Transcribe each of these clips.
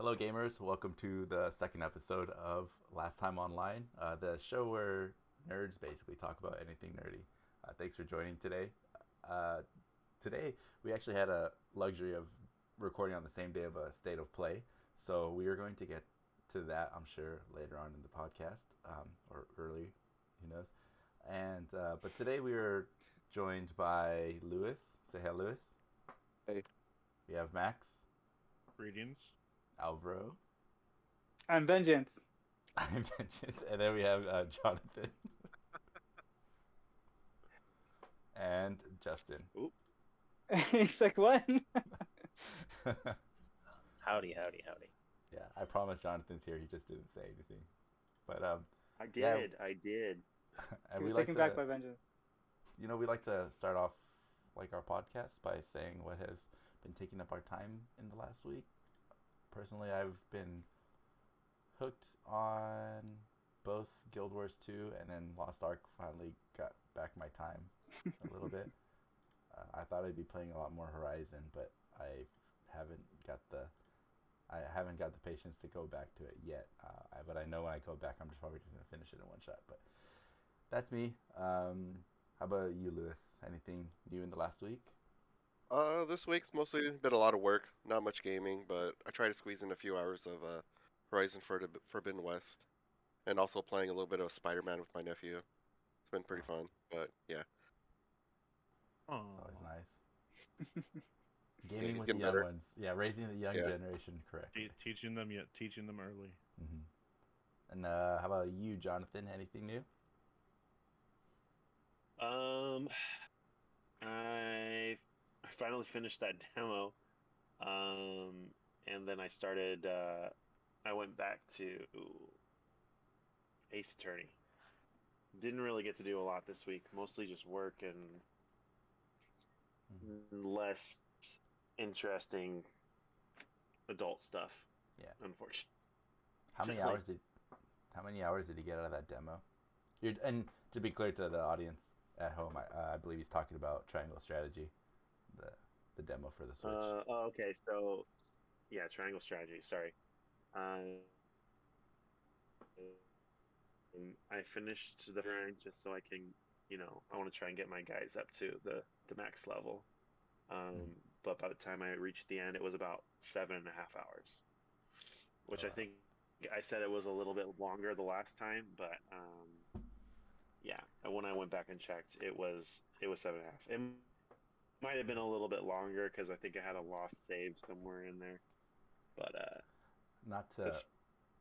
Hello, gamers. Welcome to the second episode of Last Time Online, the show where nerds basically talk about anything nerdy. Thanks for joining today. Uh, Today, we actually had a luxury of recording on the same day of a state of play, so we are going to get to that, I'm sure, later on in the podcast, or early, who knows. But today we are joined by Lewis. Say hi, Lewis. Hey, We have Max, Greetings. Alvaro. I'm Vengeance. I mentioned, and then we have Jonathan and Justin. Oop. He's like, what? Howdy, howdy, howdy. Yeah, I promise Jonathan's here. He just didn't say anything. But I Yeah. did, I did. and He we was like taken to, back by Vengeance. we like to start off like our podcast by saying what has been taking up our time in the last week. Personally, I've been hooked on both Guild Wars 2 and then Lost Ark finally got back my time a little bit. I thought I'd be playing a lot more Horizon, but haven't got the I haven't got the patience to go back to it yet. But I know when I go back, I'm just probably just gonna finish it in one shot. But that's me. How about you, Lewis? Anything new in the last week? this week's mostly been a lot of work, not much gaming, but I try to squeeze in a few hours of Horizon Forbidden West, and also playing a little bit of Spider-Man with my nephew. It's been pretty fun, but yeah. Oh, It's always nice. Gaming he's with the getting young better. ones. Yeah, raising the young Yeah. generation correctly. teaching them early. hmm And how about you, Jonathan? Anything new? Um, I finally finished that demo. And then I went back to Ace Attorney. Didn't really get to do a lot this week, mostly just work and less interesting adult stuff, Yeah. unfortunately. How many Really? hours did How many hours did you get out of that demo? And to be clear to the audience at home, I believe he's talking about Triangle Strategy, the demo for the Switch. Okay, so yeah, Triangle Strategy, sorry. I finished the grind just so I can, I want to try and get my guys up to the max level. But by the time I reached the end, it was about 7.5 hours, which I Wow. think I said it was a little bit longer the last time, but yeah, when I went back and checked, it was 7.5. It might have been a little bit longer because I think I had a lost save somewhere in there, but Not to it's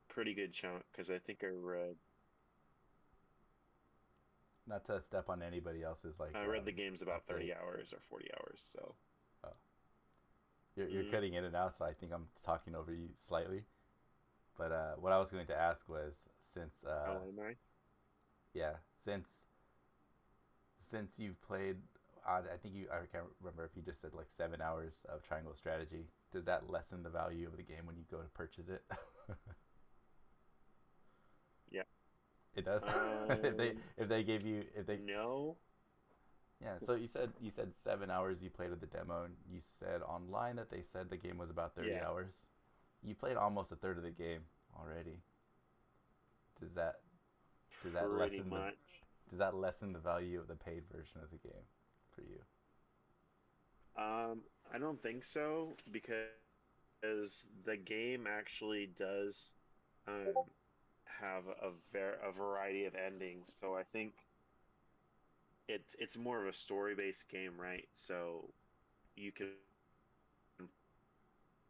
pretty good chunk because I think not to step on anybody else's like. I read the game's about update. 30 hours or 40 hours, so. Oh. You're Mhm. cutting in and out, so I think I'm talking over you slightly. But what I was going to ask was, since How am I? yeah, since you've played, I can't remember if you just said like 7 hours of Triangle Strategy. Does that lessen the value of the game when you go to purchase it? Yeah. It does. If they gave you if they No. Yeah, so you said 7 hours you played of the demo, and you said online that they said the game was about 30 Yeah. hours. You played almost a third of the game already. Does that Pretty much. does that lessen the value of the paid version of the game for you? I don't think so because the game actually does um, have a variety of endings. So I think it's more of a story-based game, right? So you can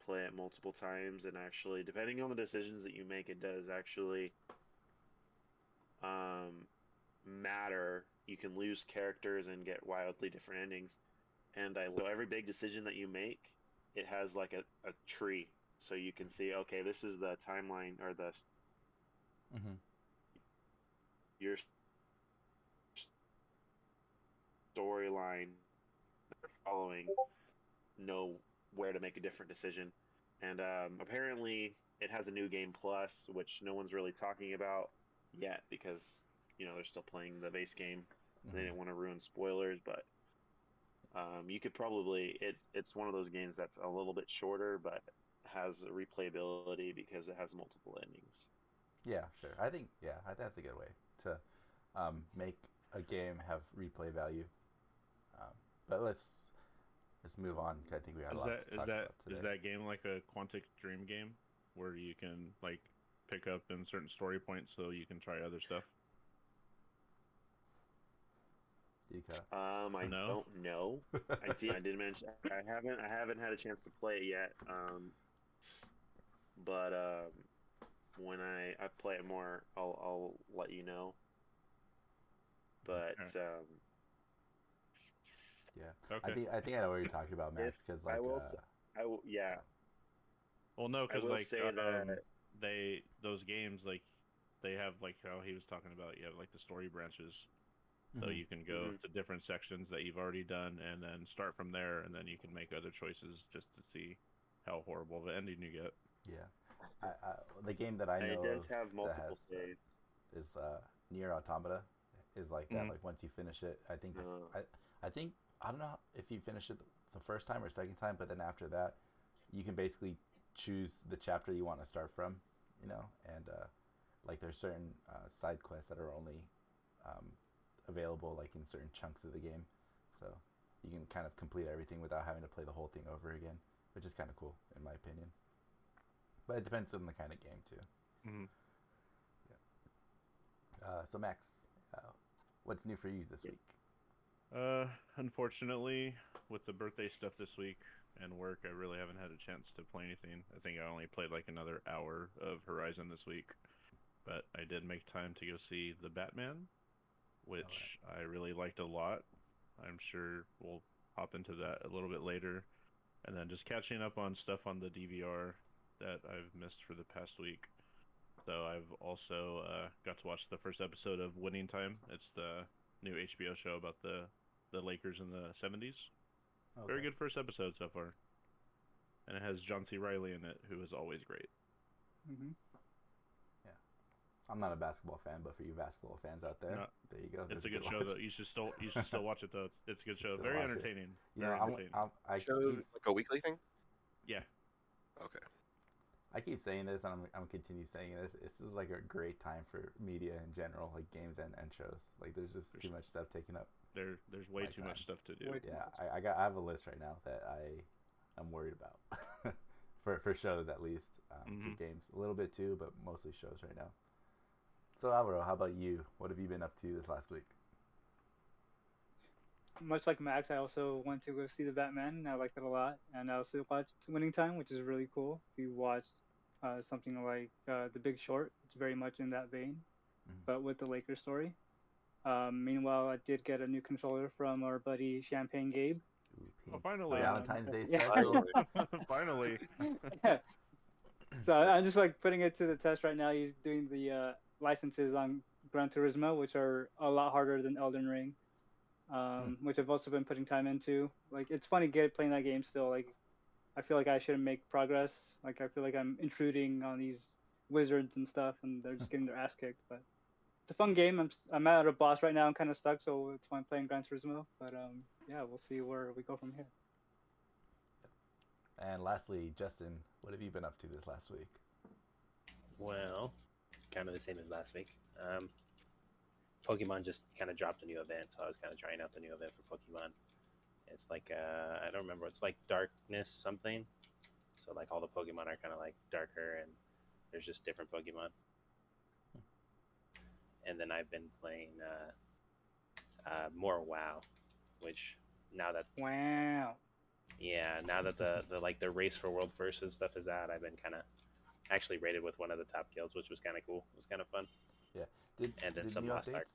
play it multiple times, and actually, depending on the decisions that you make, it does actually um, matter. You can lose characters and get wildly different endings. And so every big decision that you make, it has like a tree, so you can see, okay, this is the timeline or the Mm-hmm. your storyline that you're following, know where to make a different decision. And apparently, it has a new game plus, which no one's really talking about yet because they're still playing the base game. They Mm-hmm. didn't want to ruin spoilers, but you could probably it's one of those games that's a little bit shorter, but has replayability because it has multiple endings. Yeah, sure. I think that's a good way to make a game have replay value. But let's move on. I think we got a lot to talk about today. Is that game like a Quantic Dream game where you can like pick up in certain story points so you can try other stuff? I No? don't know. I did mention I haven't had a chance to play it yet. But when I play it more, I'll let you know. But yeah, Okay. I think I know what you're talking about, Max. Because like yeah. Well, no, I because will like say that those games like they have like how he was talking about. You have like the story branches, so you can go to different sections that you've already done, and then start from there, and then you can make other choices just to see how horrible of an ending you get. Yeah, the game that I know it does of have multiple that saves. is Nier Automata. Is like that. Like once you finish it, I think I don't know if you finish it the first time or second time, but then after that, you can basically choose the chapter you want to start from, you know, and like there's certain side quests that are only available like in certain chunks of the game, so you can kind of complete everything without having to play the whole thing over again, which is kind of cool in my opinion. But it depends on the kind of game too. Yeah. So Max, what's new for you this week? Unfortunately, with the birthday stuff this week and work, I really haven't had a chance to play anything. I think I only played like another hour of Horizon this week, but I did make time to go see The Batman, which I really liked a lot. I'm sure we'll hop into that a little bit later. And then just catching up on stuff on the DVR that I've missed for the past week. So I've also got to watch the first episode of Winning Time. It's the new HBO show about the Lakers in the 70s. Okay. Very good first episode so far. And it has John C. Reilly in it, who is always great. Yeah. I'm not a basketball fan, but for you basketball fans out there, there you go. It's a good show, though. You should still watch it, though. It's a good show. Very entertaining. Very entertaining. I show like a weekly thing? Yeah. Okay. I keep saying this, and I'm continue saying this. This is like a great time for media in general, like games and shows. Like there's just too much stuff taken up. There's way too much stuff to do. Yeah, I have a list right now that I'm worried about for shows at least. For games a little bit too, but mostly shows right now. So Alvaro, how about you? What have you been up to this last week? Much like Max, I also went to go see The Batman, and I liked it a lot. And I also watched Winning Time, which is really cool. If you watched something like The Big Short, it's very much in that vein, but with the Lakers story. Meanwhile, I did get a new controller from our buddy Champagne Gabe. Oh, finally! Valentine's Day special. Finally. Yeah. So I'm just like putting it to the test right now. He's doing the licenses on Gran Turismo, which are a lot harder than Elden Ring. Which I've also been putting time into. Like, it's funny playing that game still. Like, I feel like I shouldn't make progress. Like, I feel like I'm intruding on these wizards and stuff, and they're just getting their ass kicked. But it's a fun game. I'm at a boss right now. I'm kind of stuck, so it's why I'm playing Gran Turismo. But yeah, we'll see where we go from here. And lastly, Justin, what have you been up to this last week? Well, kind of the same as last week. Pokemon just kind of dropped a new event, so I was kind of trying out the new event for Pokemon. It's like, I don't remember, it's like Darkness something. So like all the Pokemon are kind of like darker, and there's just different Pokemon. And then I've been playing more WoW, which now that... Wow. Yeah, now that the race for world first and stuff is out, I've been kind of actually rated with one of the top guilds, which was kind of cool. It was kind of fun. Yeah. Did some new Lost Ark.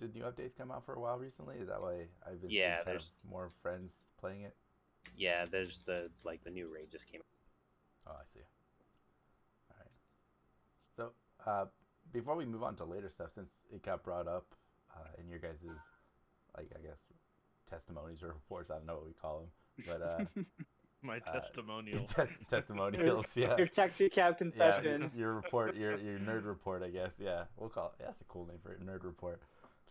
Did new updates come out for a while recently? Is that why I've been seeing kind of more friends playing it? Yeah, there's the new raid just came out. Oh, I see. All right. So before we move on to later stuff, since it got brought up in your guys' like I guess testimonies or reports, I don't know what we call them, but my testimonial. Testimonials, yeah. Your taxi cab confession. Yeah, your report, your nerd report, I guess. Yeah, we'll call it. Yeah, that's a cool name for it, nerd report.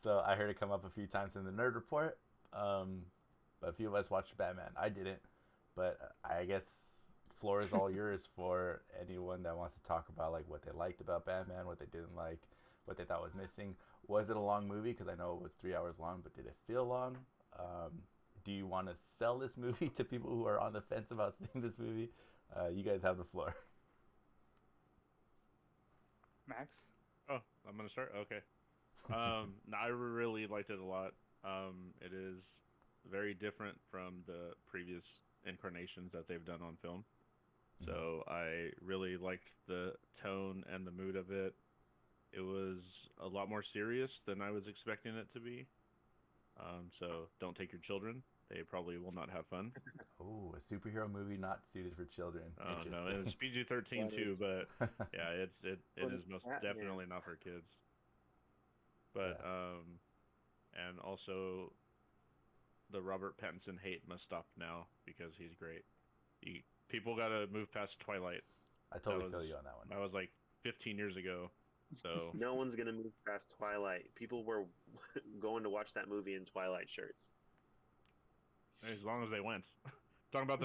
So I heard it come up a few times in the nerd report. But a few of us watched Batman. I didn't, but I guess floor is all yours for anyone that wants to talk about like what they liked about Batman, what they didn't like, what they thought was missing. Was it a long movie? Because I know it was 3 hours long, but did it feel long? Do you want to sell this movie to people who are on the fence about seeing this movie? You guys have the floor. Max? Oh, I'm gonna start. Okay. No, I really liked it a lot. It is very different from the previous incarnations that they've done on film. So I really liked the tone and the mood of it. It was a lot more serious than I was expecting it to be. So don't take your children; they probably will not have fun. Oh, a superhero movie not suited for children. Oh no, Interesting. it's PG-13 too, but yeah, it But is most Batman. definitely not for kids. But and also the Robert Pattinson hate must stop now because he's great. People gotta move past Twilight. I totally feel you on that one. That was like 15 years ago. So No one's gonna move past Twilight. People were going to watch that movie in Twilight shirts. as long as they went. I'm talking about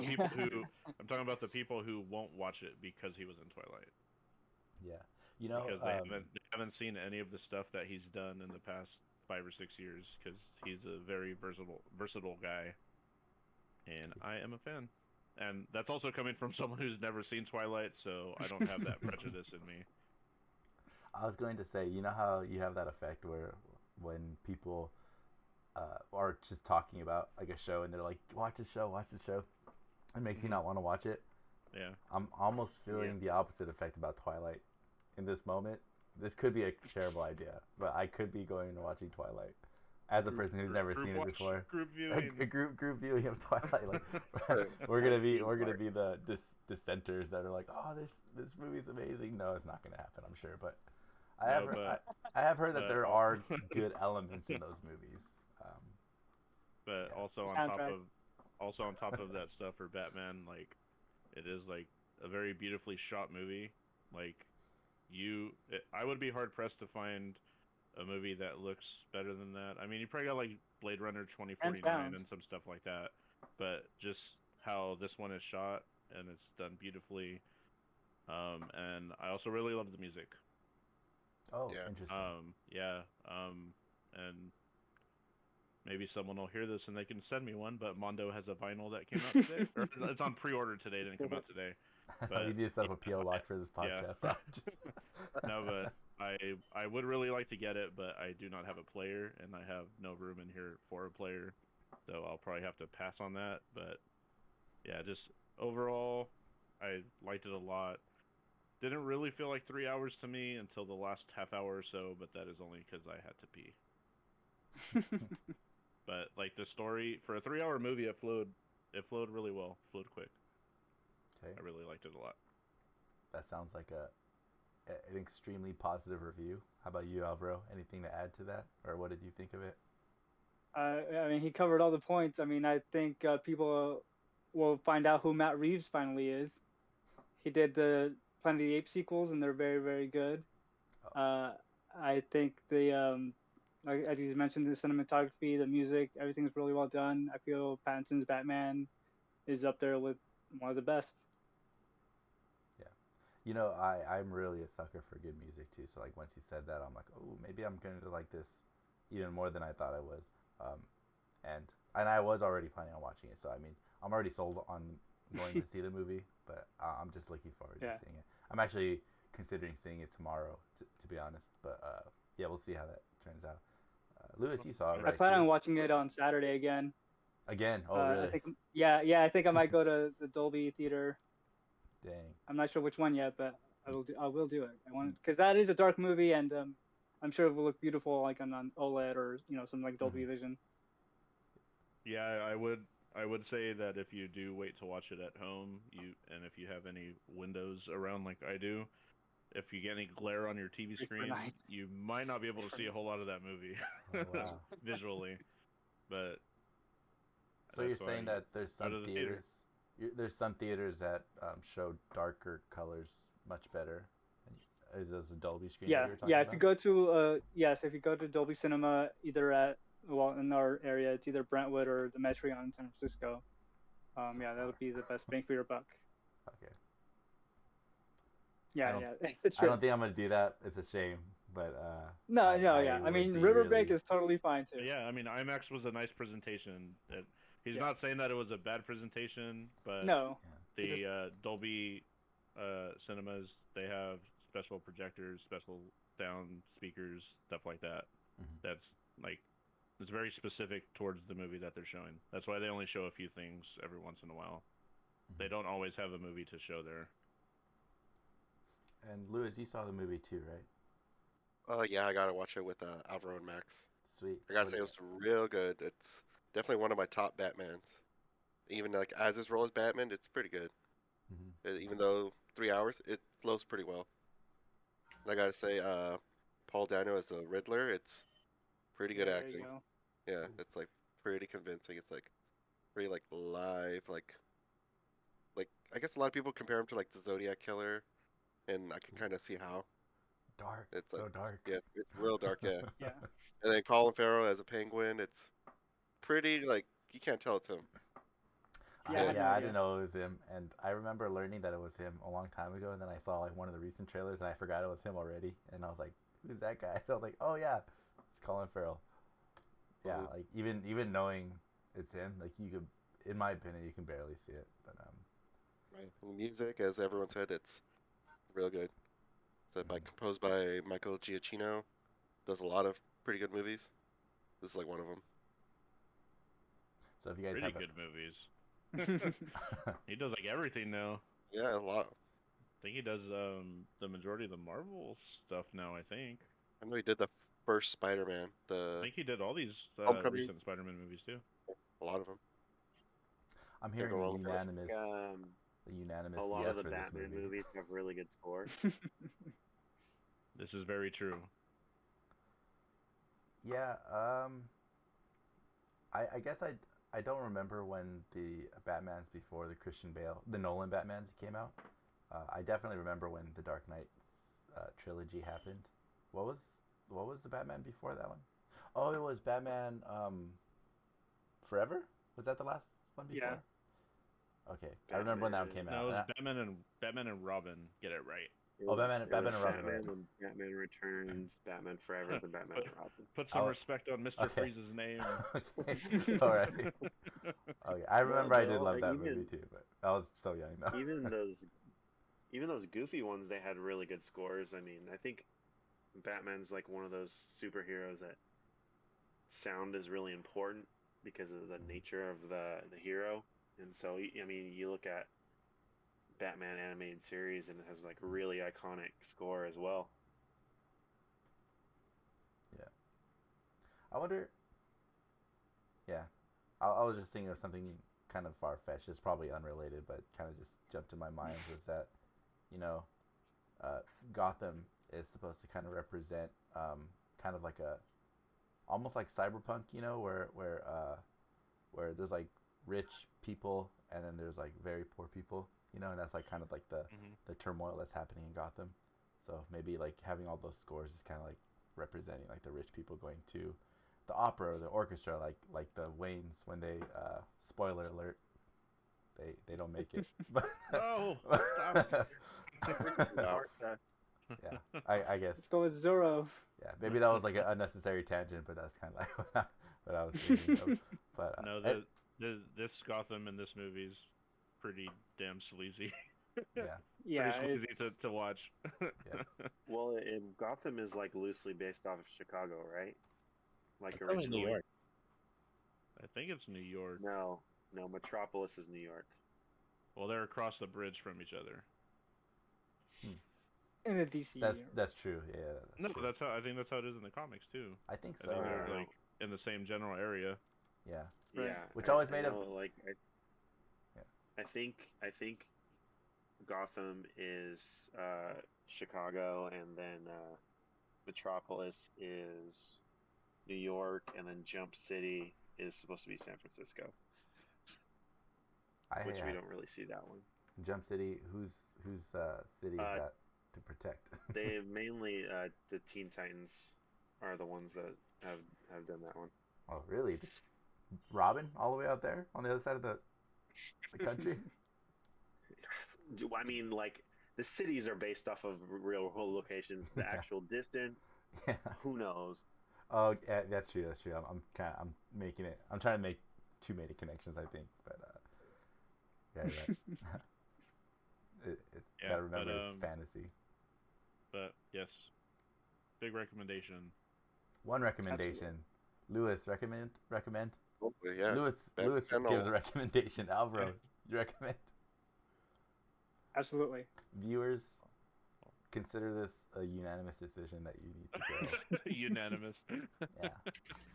the people who won't watch it because he was in Twilight. Yeah, you know, Because they haven't seen any of the stuff that he's done in the past 5 or 6 years. Because he's a very versatile guy, and I am a fan. And that's also coming from someone who's never seen Twilight, so I don't have that prejudice in me. I was going to say, you know how you have that effect where when people are just talking about like a show and they're like, watch the show, it makes you not want to watch it. Yeah. I'm almost feeling the opposite effect about Twilight in this moment. This could be a terrible idea, but I could be going and watching Twilight as a person who's never seen it before. Group viewing. A group viewing of Twilight. Like, we're gonna be the dissenters that are like, oh, this movie's amazing. No, it's not gonna happen, I'm sure, but I have heard that there are good elements in those movies. But Yeah. also on top of that stuff for Batman, like it is like a very beautifully shot movie. Like I would be hard pressed to find a movie that looks better than that. I mean, you probably got like Blade Runner 2049 and some stuff like that, but just how this one is shot and it's done beautifully. And I also really love the music. Oh, Yeah. interesting. And maybe someone will hear this and they can send me one, but Mondo has a vinyl that came out today. Or it's on pre-order today, didn't come out today. But we need to set up a PO box for this podcast. No, but I would really like to get it, but I do not have a player, and I have no room in here for a player, so I'll probably have to pass on that. But yeah, just overall, I liked it a lot. Didn't really feel like 3 hours to me until the last half hour or so, but that is only because I had to pee. But like the story for a 3-hour movie, it flowed really well, flowed quick. Okay. I really liked it a lot. That sounds like an extremely positive review. How about you, Alvaro? Anything to add to that, or what did you think of it? I mean, he covered all the points. I mean, I think people will find out who Matt Reeves finally is. He did the Planet of the Apes sequels, and they're very, very good. I think like as you mentioned, the cinematography, the music, everything's really well done. I feel Pattinson's Batman is up there with one of the best. Yeah. You know, I'm really a sucker for good music too. So like once you said that, I'm like, oh, maybe I'm going to like this even more than I thought I was. And I was already planning on watching it. So I mean, I'm already sold on going to see the movie, but I'm just looking forward to seeing it. I'm actually considering seeing it tomorrow, to be honest. But yeah, we'll see how that turns out. Lewis, you saw it, right? I plan on watching it on Saturday again. Again? Oh, really? I think, yeah. I think I might go to the Dolby Theater. Dang. I'm not sure which one yet, but I will do it. I want because that is a dark movie, and I'm sure it will look beautiful like on OLED or something like Dolby Vision. Yeah, I would say that if you do wait to watch it at home, and if you have any windows around like I do, if you get any glare on your TV screen, you might not be able to see a whole lot of that movie visually. But so you're saying that there's some theaters that show darker colors much better. Is this a Dolby screen? Yeah, that you're talking about? If you go to if you go to Dolby Cinema, either in our area, it's either Brentwood or the Metreon in San Francisco. That would be the best bang for your buck. Okay. Yeah, don't- yeah, it's I true. don't think I'm gonna do that. It's a shame, but No, I, no, I yeah. I would mean, be Riverbank really. is totally fine too. Yeah, I mean, IMAX was a nice presentation. He's Yeah. not saying that it was a bad presentation, but No. Yeah. It just- the Dolby cinemas, they have special projectors, special sound speakers, stuff like that. Mhm. That's like, it's very specific towards the movie that they're showing. That's why they only show a few things every once in a while. They don't always have a movie to show there. And Lewis, you saw the movie too, right? Oh yeah, I gotta watch it with Alvaro and Max. Sweet. I gotta What say do it was real good. It's definitely one of my top Batmans. Even like as his role as Batman, it's pretty good. Even though 3 hours, it flows pretty well. And I gotta say, Paul Dano as the Riddler, it's pretty good There acting. you go. Yeah, it's like pretty convincing. It's like pretty like live, like I guess a lot of people compare him to like the Zodiac Killer, and I can kind of see how. Dark. It's like So dark. yeah, it's real dark. Yeah, Yeah. and then Colin Farrell as a Penguin, it's pretty like you can't tell it's him. Yeah, I had no I idea. didn't know it was him, and I remember learning that it was him a long time ago, and then I saw like one of the recent trailers, and I forgot it was him already, and I was like, "Who's that guy?" And I was like, "Oh yeah, it's Colin Farrell." Yeah, Mhm. like even knowing it's him, like you could, in my opinion, you can barely see it, but Right. And the music, as everyone said, it's real good. So composed by Michael Giacchino, does a lot of pretty good movies. This is like one of them. so if you guys Pretty have good movies. He does like everything now. Yeah, a lot. I think he does the majority of the Marvel stuff now, I think. I know he did the first Spider-Man, I think he did all these Homecoming. recent Spider-Man movies too. a lot of them. I'm Can't hearing go a wrong with that. unanimous A lot yes of the for this Batman movie. movies have really good scores. This is very true. Yeah, I guess I don't remember when the Batmans before the Christian Bale, the Nolan Batmans came out. I definitely remember when the Dark Knight trilogy happened. What was the Batman before that one? Oh, it was Batman Forever? Was that the last one before? Yeah. Okay, I remember when that one came No, out. it was Batman and Robin. Get it right. It Oh, was- Batman it and was Robin, right. Batman, Batman Returns, Batman Forever, then Batman and Robin. Put some Oh, respect on Mr. okay. Freeze's name. Okay, all right. Okay, I remember I did well, love that even- movie too, but I was so young though. Even those goofy ones, they had really good scores. I mean, I think Batman's like one of those superheroes that sound is really important because of the nature of the hero. And so, I mean, you look at Batman animated series and it has like really iconic score as well. I wonder. Yeah, I was just thinking of something kind of far fetched. It's probably unrelated, but kind of just jumped in my mind was that, you know, Gotham is supposed to kind of represent kind of like a, almost like cyberpunk, you know, where there's like rich people and then there's like very poor people, you know, and that's like kind of like the turmoil that's happening in Gotham. So maybe like having all those scores is kind of like representing like the rich people going to the opera or the orchestra, like the Waynes when they spoiler alert, they don't make it. But No, stop. yeah, I guess Let's go with Zorro. yeah, maybe that was like an unnecessary tangent, but that's kind of like what I was thinking of. But No, this Gotham in this movie is pretty damn sleazy. yeah, Yeah, Pretty sleazy it's- to watch. Well, Gotham is like loosely based off of Chicago, right? Like That was originally. New York. I think it's New York. No, Metropolis is New York. Well, they're across the bridge from each other. in the DC. that's true. Yeah, No, true. that's how I think that's how it is in the comics too. I think I so. think they're Wow. like in the same general area. Yeah, Right. Yeah, Which always made I it- know, like Yeah. I think Gotham is Chicago, and then Metropolis is New York, and then Jump City is supposed to be San Francisco, which we don't really see that one. Jump City. Whose city is that to protect? They mainly the Teen Titans are the ones that have done that one. Oh, really? Robin all the way out there on the other side of the country? I mean, like the cities are based off of real locations. The Yeah. actual distance, Yeah. who knows? Oh, yeah, that's true. That's true. I'm making it. I'm trying to make too many connections. I think, but yeah, you're right. It's Yeah, gotta remember but, it's fantasy. But yes, big recommendation. One recommendation. Lewis, recommend. Hopefully, yeah. Lewis Back Lewis channel. gives a recommendation. Alvaro, you recommend. Absolutely. Viewers, consider this a unanimous decision that you need to go. Unanimous. Yeah,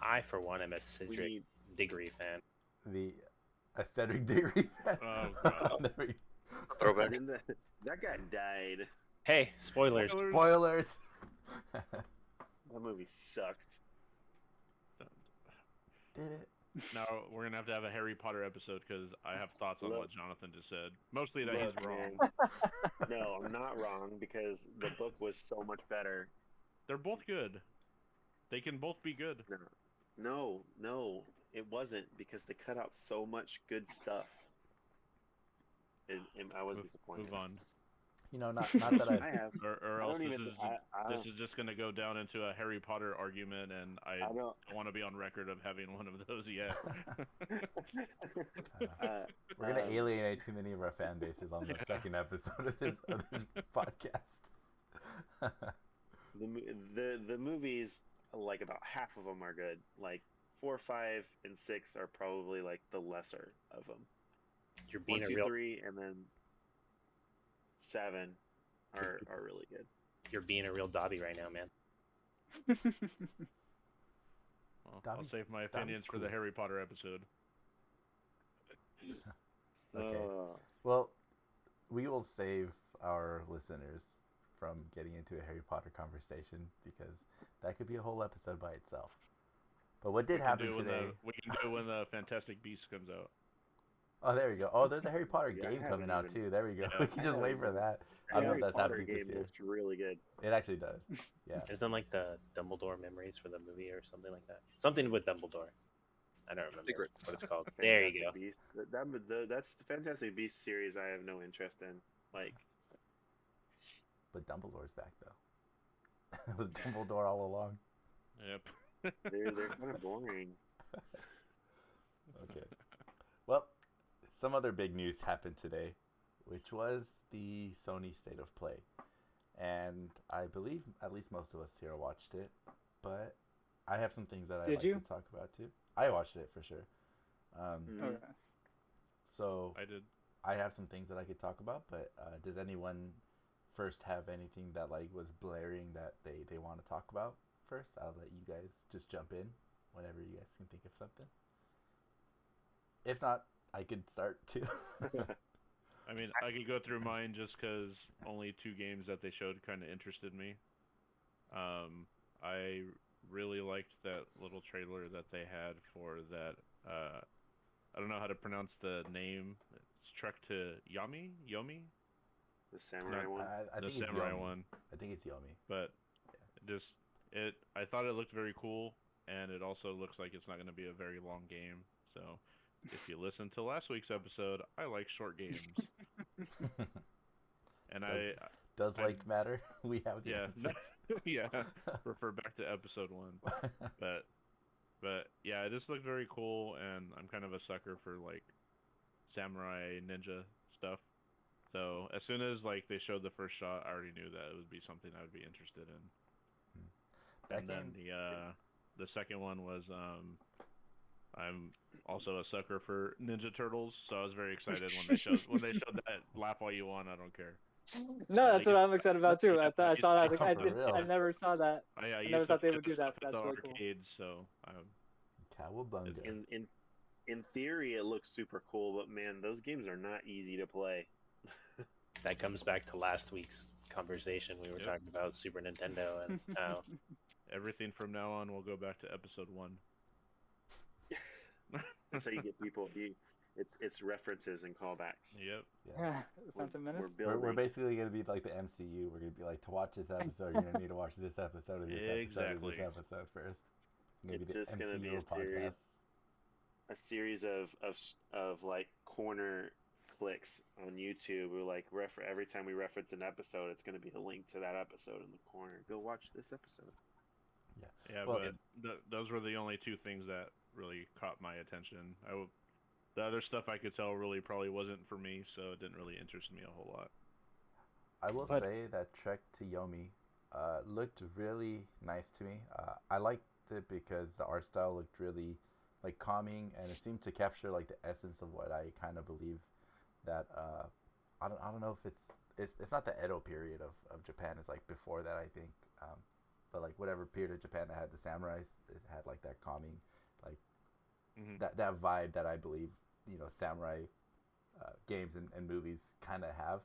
I, for one, am a We Cedric need Diggory fan. a Cedric Diggory fan. Oh, God. Throwback. and that guy died. Hey, spoilers. Spoilers. That movie sucked. Did it? Now we're gonna have a Harry Potter episode because I have thoughts on Look. what Jonathan just said. Mostly that Look, he's wrong. man. No, I'm not wrong because the book was so much better. They're both good. They can both be good. No, it wasn't because they cut out so much good stuff. I was disappointed. Move on. You know, not that I I. have. Or I else don't even. this is just gonna go down into a Harry Potter argument, and I I don't. don't want to be on record of having one of those yet. We're gonna alienate too many of our fan bases on the second episode of this podcast. The movies, like about half of them are good. Like 4, 5, and 6 are probably like the lesser of them. You're being 1, a 2, real 3, and then 7 are really good. you're being a real Dobby right now, man. Well, I'll Dobby's- save my Dobby's opinions for the cool. Harry Potter episode. Okay. Uh, Well, we will save our listeners from getting into a Harry Potter conversation because that could be a whole episode by itself. But what did happen today? We can do it when the Fantastic Beast comes out. Oh, there we go. Oh, there's a Harry Potter Yeah, I game coming haven't out even- too. There we go. Yeah. We can just wait for that. I don't know if Harry that's Potter happening this game year. looks really good. It actually does. Yeah. Isn't like the Dumbledore memories for the movie or something like that? Something with Dumbledore. I don't remember Secrets. what it's called. There you go. Fantastic Beasts. That's the Fantastic Beasts series I have no interest in. Like, But Dumbledore's back though. It was Dumbledore all along. Yep. they're kind of boring. Okay. Well, some other big news happened today, which was the Sony State of Play. And I believe at least most of us here watched it, but I have some things that I'd Did like you? to talk about too. I watched it for sure. Mhm. Okay. So I did. I have some things that I could talk about, but does anyone first have anything that like was blaring that they want to talk about first? I'll let you guys just jump in whenever you guys can think of something. If not, I could start too. I mean, I could go through mine just because only 2 games that they showed kind of interested me. I really liked that little trailer that they had for that. I don't know how to pronounce the name. It's Trek to Yomi, The samurai one. I the think it's samurai Yomi. one. I think it's Yomi. But I thought it looked very cool, and it also looks like it's not going to be a very long game. So, if you listen to last week's episode, I like short games, and Does I'm- like matter? We have the yeah, answers. yeah, refer back to episode 1. But yeah, it just looked very cool, and I'm kind of a sucker for like samurai ninja stuff. So as soon as like they showed the first shot, I already knew that it would be something I would be interested in. That And then the second one was I'm also a sucker for Ninja Turtles, so I was very excited when they showed that laugh all you want, I don't care. No, that's what I'm excited about too. I thought I saw that. Oh, I for did. real? I never saw that. I never used thought to they play would do this that. stuff at That's the really cool. arcades, so Cowabunga. In theory, it looks super cool, but man, those games are not easy to play. That comes back to last week's conversation. We were Yep. talking about Super Nintendo and how everything from now on will go back to episode 1. That's how you get people. It's references and callbacks. Yep. Yeah. Phantom Menace. We're basically gonna be like the MCU. We're gonna be like, to watch this episode, you're gonna need to watch this episode of this episode of this Exactly. episode first. Gonna It's be the just gonna be MCU a series. podcast. A series of like corner clicks on YouTube. We're like, every time we reference an episode, it's going to be a link to that episode in the corner. Go watch this episode. Yeah, Well, but those were the only two things that really caught my attention. The other stuff I could tell really probably wasn't for me, so it didn't really interest me a whole lot. I will But- say that Trek to Yomi looked really nice to me. I liked it because the art style looked really like calming, and it seemed to capture like the essence of what I kind of believe that I don't know if it's not the Edo period of Japan. It's like before that, I think. But like whatever period of Japan that had the samurais, it had like that calming, like that vibe that I believe samurai games and movies kind of have.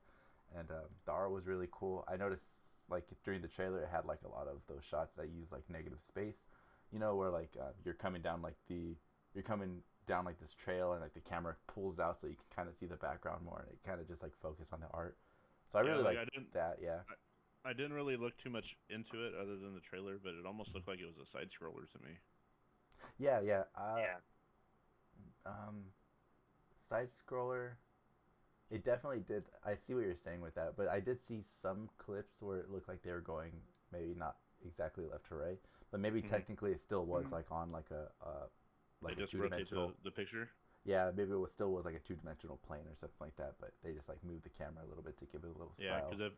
And the art was really cool. I noticed like during the trailer it had like a lot of those shots that use like negative space, where like you're coming down like this trail and like the camera pulls out so you can kind of see the background more, and it kind of just like focus on the art. So I really like that. Yeah. I didn't really look too much into it other than the trailer, but it almost looked like it was a side scroller to me. Yeah. Yeah. Side scroller. It definitely did. I see what you're saying with that, but I did see some clips where it looked like they were going maybe not exactly left to right, but maybe technically it still was like on like a They just two-dimensional. rotate the picture. Yeah, maybe it still was like a two-dimensional plane or something like that, but they just like moved the camera a little bit to give it a little Yeah, style. because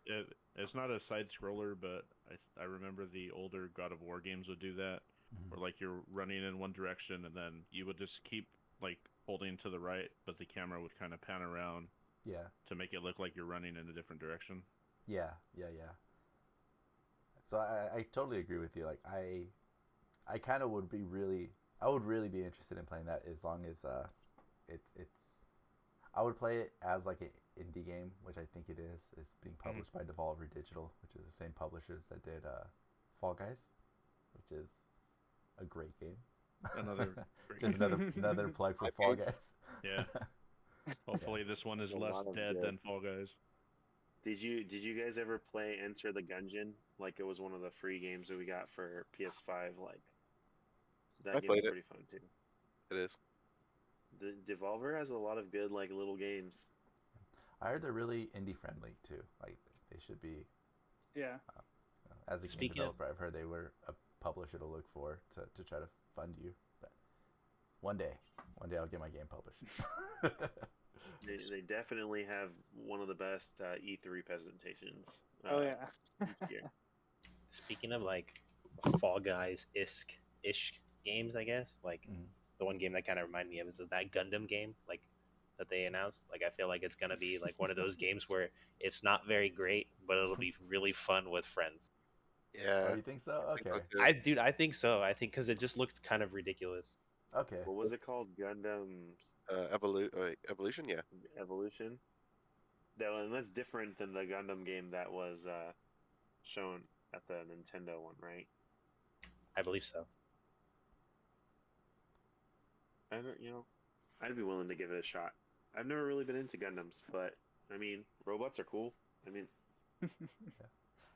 it's not a side scroller, but I remember the older God of War games would do that, where like you're running in one direction and then you would just keep like holding to the right, but the camera would kind of pan around. Yeah. To make it look like you're running in a different direction. Yeah. So I totally agree with you. Like I kind of would really be interested in playing that as long as it's I would play it as like an indie game, which I think it is. It's being published by Devolver Digital, which is the same publishers that did Fall Guys, which is a great game. Another great Just another plug for Fall Guys. Yeah. Hopefully this one is There's a less lot of dead good- than Fall Guys. Did you guys ever play Enter the Gungeon? Like it was one of the free games that we got for PS5. Like that I game played was it. pretty fun too. It is. The Devolver has a lot of good like little games. I heard they're really indie friendly too. Like they should be. Yeah. As a game Speaking of- developer, I've heard they were a publisher to look for to try to fund you. But one day I'll get my game published. They definitely have one of the best E3 presentations. Oh yeah. Each year. Speaking of like Fall Guys ish games, I guess like the one game that kind of reminded me of is that Gundam game like that they announced. Like I feel like it's gonna be like one of those games where it's not very great, but it'll be really fun with friends. Yeah. Oh, you think so? I think Okay. so, too. I think so. I think because it just looked kind of ridiculous. Okay. What was it called? Gundam Evolution, yeah. Evolution. And that's different than the Gundam game that was shown at the Nintendo one, right? I believe so. I don't, I'd be willing to give it a shot. I've never really been into Gundams, but I mean, robots are cool. I mean,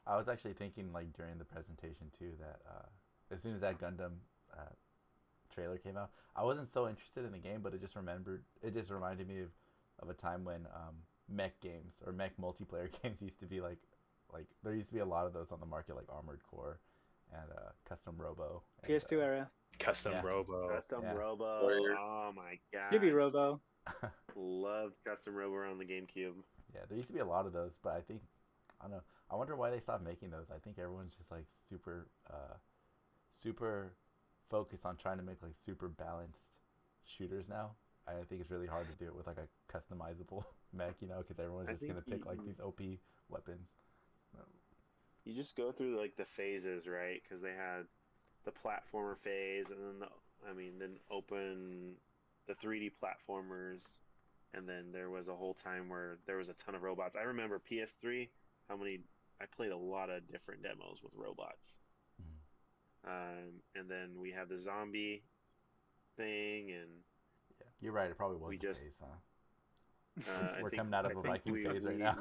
I was actually thinking like during the presentation too that as soon as that Gundam trailer came out, I wasn't so interested in the game, but it just reminded me of a time when mech games or mech multiplayer games used to be like there used to be a lot of those on the market, like Armored Core and Custom Robo. And, PS2 era. Custom Yeah. Robo. Custom Yeah. Robo. Warrior. Oh my god. Chibi Robo. Loved Custom Robo on the GameCube. Yeah, there used to be a lot of those, but I don't know. I wonder why they stopped making those. I think everyone's just like super focused on trying to make like super balanced shooters now. I think it's really hard to do it with like a customizable mech, because everyone's I just gonna think pick like these OP weapons. You just go through like the phases, right? Because they had the platformer phase, and then then open the 3D platformers, and then there was a whole time where there was a ton of robots. I remember PS3. I played a lot of different demos with robots. And then we had the zombie thing, and Yeah, you're right. It probably was We the just- phase, huh? I We're think- coming out of I a think Viking phase right now.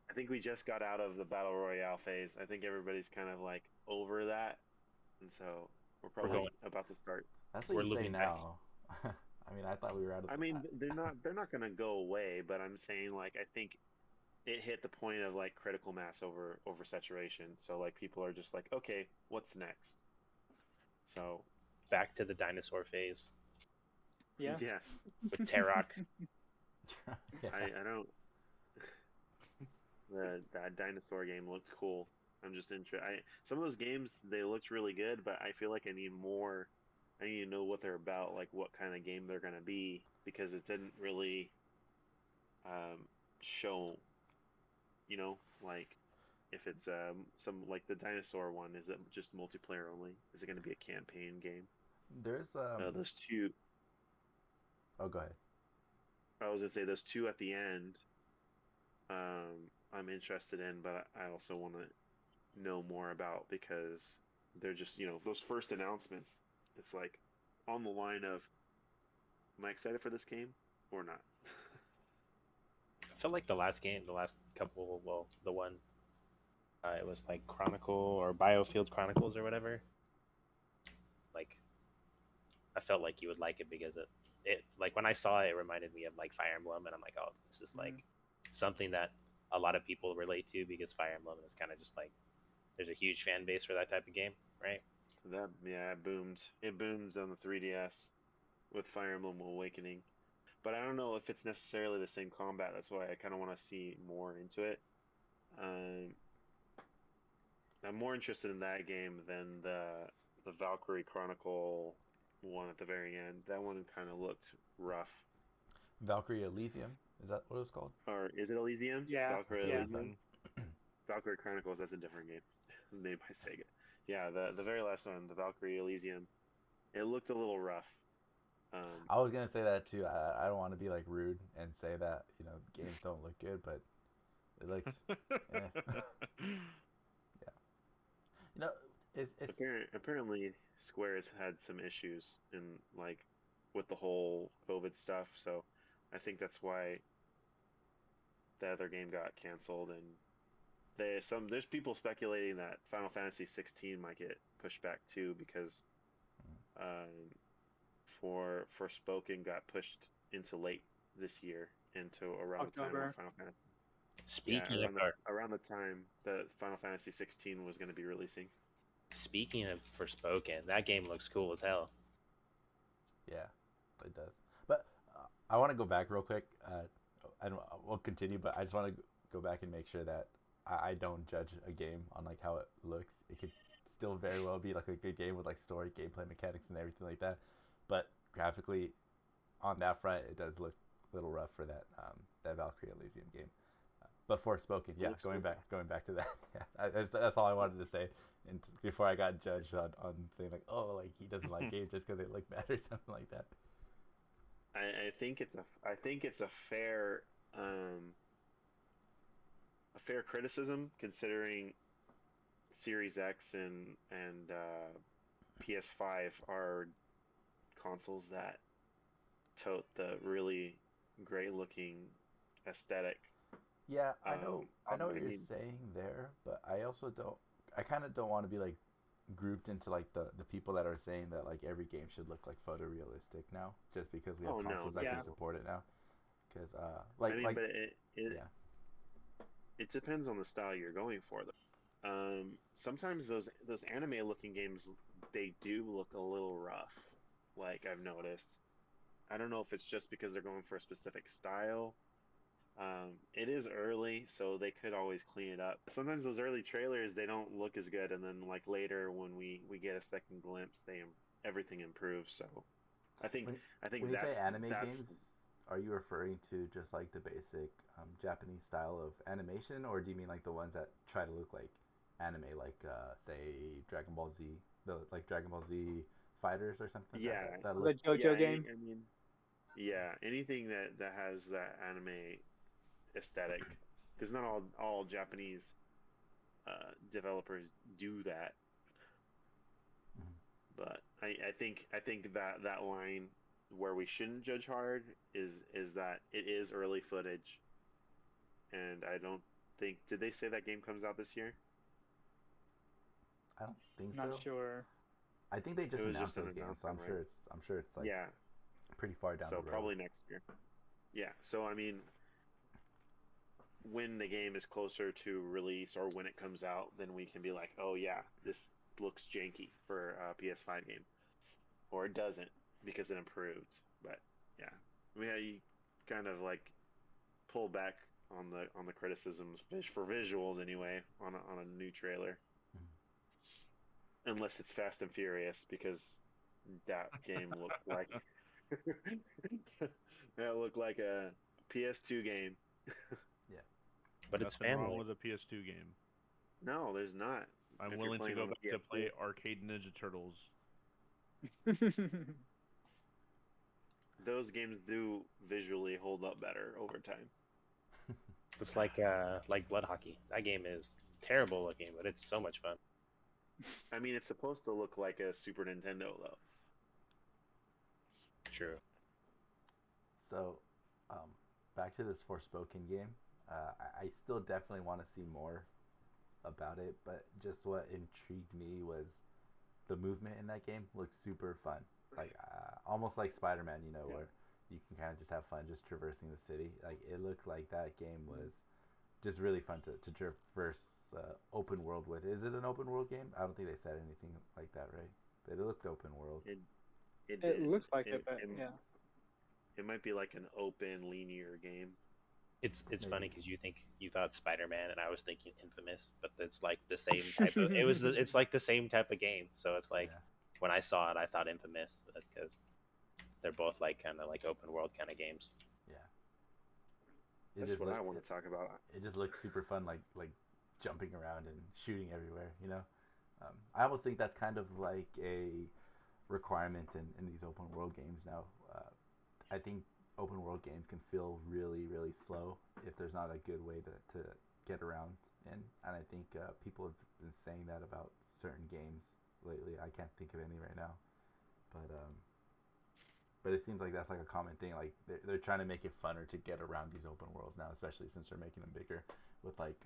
I think we just got out of the battle royale phase. I think everybody's kind of like over that, and so we're probably going- about to start. That's what We're you say looking back. now. I mean, I thought we were out of. I mean, they're not gonna go away, but I'm saying like I think it hit the point of like critical mass over saturation. So like people are just like, okay, what's next? So Back to the dinosaur phase Yeah. yeah, with Tarok. Yeah. I don't. That dinosaur game looked cool. I'm just interested. Some of those games they looked really good, but I feel like I need more. I need to know what they're about, like what kind of game they're gonna be, because it didn't really show. You know, like if it's some like the dinosaur one, is it just multiplayer only? Is it gonna be a campaign game? There's Those two. Oh, go ahead. I was gonna say those two at the end. I'm interested in, but I also want to know more about because they're just those first announcements. It's like on the line of, am I excited for this game or not? I felt like the last couple, well, the one, it was like Chronicle or Biofield Chronicles or whatever. Like, I felt like you would like it because it like when I saw it, it reminded me of like Fire Emblem, and I'm like, oh, this is like something that a lot of people relate to because Fire Emblem is kind of just like there's a huge fan base for that type of game, right? It boomed. It booms on the 3DS with Fire Emblem Awakening, but I don't know if it's necessarily the same combat. That's why I kind of want to see more into it. I'm more interested in that game than the Valkyrie Chronicle one at the very end. That one kind of looked rough. Valkyrie Elysium, is that what it's called? Or is it Elysium? Yeah. Valkyrie Yeah. Elysium. Valkyrie Chronicles. That's a different game, made by Sega. Yeah, the very last one, the Valkyrie Elysium. It looked a little rough. I was gonna say that too. I don't want to be like rude and say that games don't look good, but it looked. Yeah. Yeah. It's Apparently Square has had some issues in like with the whole COVID stuff, so I think that's why the other game got canceled. And there's people speculating that Final Fantasy 16 might get pushed back too because Forspoken got pushed into late this year, into around the time October. of Final Fantasy. Speaking Yeah, of around the time that Final Fantasy 16 was going to be releasing. Speaking of Forspoken, that game looks cool as hell. Yeah, it does. But I want to go back real quick, and we'll continue. But I just want to go back and make sure that I don't judge a game on like how it looks. It could still very well be like a good game with like story, gameplay mechanics, and everything like that. But graphically, on that front, it does look a little rough for that Valkyrie Elysium game. But Forspoken, yeah, going back to that. Yeah, that's all I wanted to say. And before I got judged on saying like, oh, like he doesn't like games just because they look bad or something like that. I think it's a fair criticism considering Series X and PS5 are consoles that tote the really great looking aesthetic. Yeah, I know what you're saying there, but I kind of don't want to be like grouped into like the people that are saying that like every game should look like photorealistic now just because we have consoles that can support it now. Because but it depends on the style you're going for though. Sometimes those anime looking games, they do look a little rough, like I've noticed. I don't know if it's just because they're going for a specific style. It is early, so they could always clean it up. Sometimes those early trailers, they don't look as good, and then like later when we get a second glimpse, everything improves. So I think when you say anime games, are you referring to just like the basic Japanese style of animation, or do you mean like the ones that try to look like anime, like say Dragon Ball Z, Dragon Ball Z Fighters or something? Yeah, that The JoJo game. I mean, yeah, anything that has that anime aesthetic, because not all Japanese developers do that. But I think that line where we shouldn't judge hard is that it is early footage, and I don't think, did they say that game comes out this year? I don't think Not so. sure. I think they just It was announced just an those games, so announcement, right? I'm sure it's like Yeah. pretty far down So the road. probably next year. Yeah. So I mean, when the game is closer to release or when it comes out, then we can be like, oh yeah, this looks janky for a PS5 game, or it doesn't because it improved. But yeah, you kind of like pull back on the criticisms for visuals anyway on a new trailer, unless it's Fast and Furious, because that game looked like that looked like a PS2 game. But it's Nothing wrong family. with a PS2 game. No, there's not. I'm If you're willing to playing go on the back to PS2. play Arcade Ninja Turtles. Those games do visually hold up better over time. It's like Blood Hockey. That game is terrible looking, but it's so much fun. I mean, it's supposed to look like a Super Nintendo, though. True. So, back to this Forspoken game. I still definitely want to see more about it, but just what intrigued me was the movement in that game looked super fun. Like almost like Spider-Man, you know, where you can kind of just have fun just traversing the city. Like it looked like that game was just really fun to traverse open world with. Is it an open world game? I don't think they said anything like that, right? But it looked open world. It looks like it, but yeah. It might be like an open linear game. It's funny because you thought Spider-Man and I was thinking Infamous, but it's like the same type of it's like the same type of game. So it's like when I saw it, I thought Infamous because they're both like kind of like open world kind of games. Yeah. That's what I want to talk about. It just looked super fun, like jumping around and shooting everywhere. You know, I almost think that's kind of like a requirement in these open world games now. I think open world games can feel really, really slow if there's not a good way to get around in. And I think people have been saying that about certain games lately. I can't think of any right now. But it seems like that's like a common thing. Like they're trying to make it funner to get around these open worlds now, especially since they're making them bigger. With like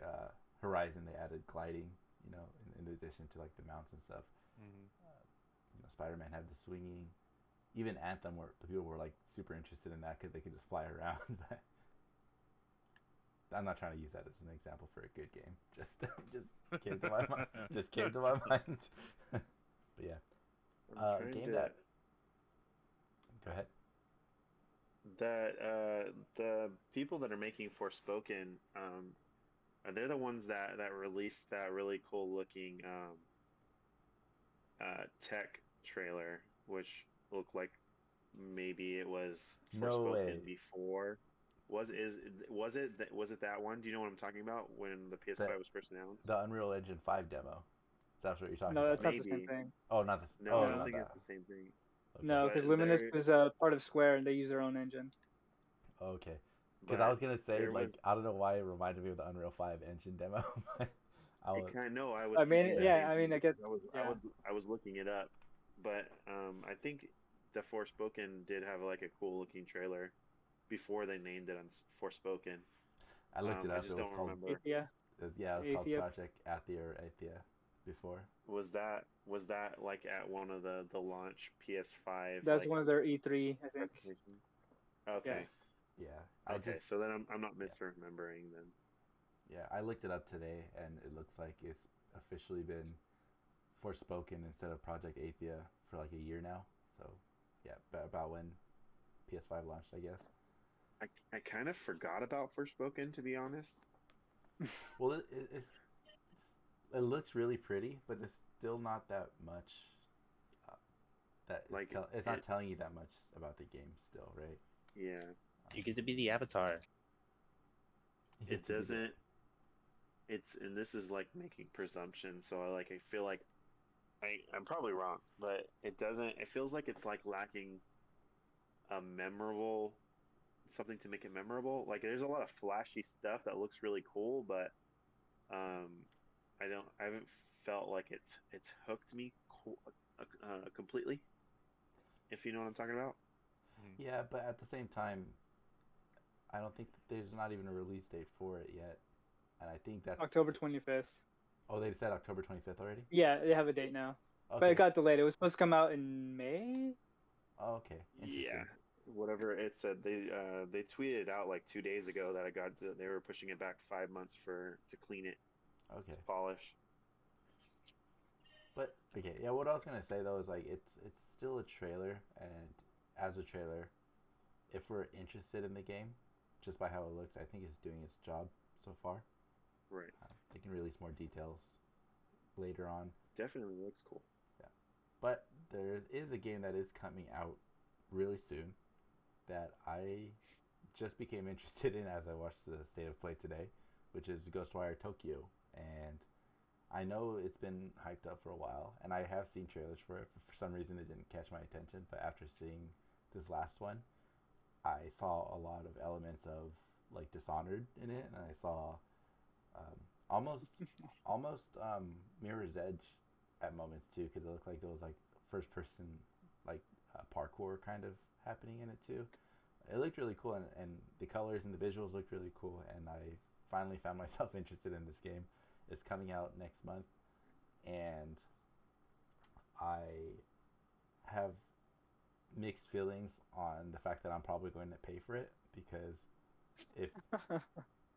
Horizon, they added gliding, you know, in addition to like the mounts and stuff. Mm-hmm. You know, Spider-Man had the swinging. Even Anthem, where the people were like super interested in that because they could just fly around. But I'm not trying to use that as an example for a good game. Just came to my mind. Just came to my mind. But yeah, game that. Go ahead. That the people that are making Forspoken, they're the ones that released that really cool looking tech trailer, which looked like maybe it was Forspoken before. Was it that one? Do you know what I'm talking about? When the PS5 was first announced, the Unreal Engine 5 demo. That's what you're talking No, about. that's not the same thing. Oh, not the. No, I don't not think that. it's the same thing. Okay. No, because But Luminous is part of Square and they use their own engine. Okay. Because I was gonna say I don't know why it reminded me of the Unreal 5 engine demo. I was. I mean, yeah. I mean, I guess. I was looking it up, but I think the Forspoken did have like a cool looking trailer before they named it on Forspoken. I looked it up. I just don't remember. Athia? It was called Project Athia or Athia before. Was that like at one of the launch PS5? That's like, one of their E3, I think. presentations? Okay. Yeah. Okay, so then I'm not misremembering then. Yeah, I looked it up today, and it looks like it's officially been Forspoken instead of Project Athia for like a year now. So, yeah, about when PS5 launched, I guess. I kind of forgot about Forspoken, to be honest. Well, it looks really pretty, but it's still not that much. It's not telling you that much about the game still, right? Yeah. You get to be the Avatar. It doesn't. And this is like making presumption, so I feel like I'm probably wrong, but it doesn't. It feels like it's like lacking a memorable something to make it memorable. Like there's a lot of flashy stuff that looks really cool, but I haven't felt like it's hooked me completely. If you know what I'm talking about. Yeah, but at the same time, I don't think there's not even a release date for it yet, and I think that's October 25th. Oh, they said October 25th already? Yeah, they have a date now, Okay. but it got delayed. It was supposed to come out in May. Oh, okay. Interesting. Yeah. whatever it said. They tweeted out like 2 days ago that they were pushing it back 5 months to clean it, Okay. to polish. But okay, yeah. What I was gonna say though is like it's still a trailer, and as a trailer, if we're interested in the game, just by how it looks, I think it's doing its job so far. Right. They can release more details later on. Definitely looks cool. Yeah, but there is a game that is coming out really soon that I just became interested in as I watched the state of play today, which is Ghostwire Tokyo, and I know it's been hyped up for a while, and I have seen trailers for it, but for some reason it didn't catch my attention. But after seeing this last one, I saw a lot of elements of like Dishonored in it, and I saw almost Mirror's Edge at moments too, because it looked like there was like first person like parkour kind of happening in it too. It looked really cool, and the colors and the visuals looked really cool, and I finally found myself interested in this game. It's coming out next month, and I have mixed feelings on the fact that I'm probably going to pay for it, because if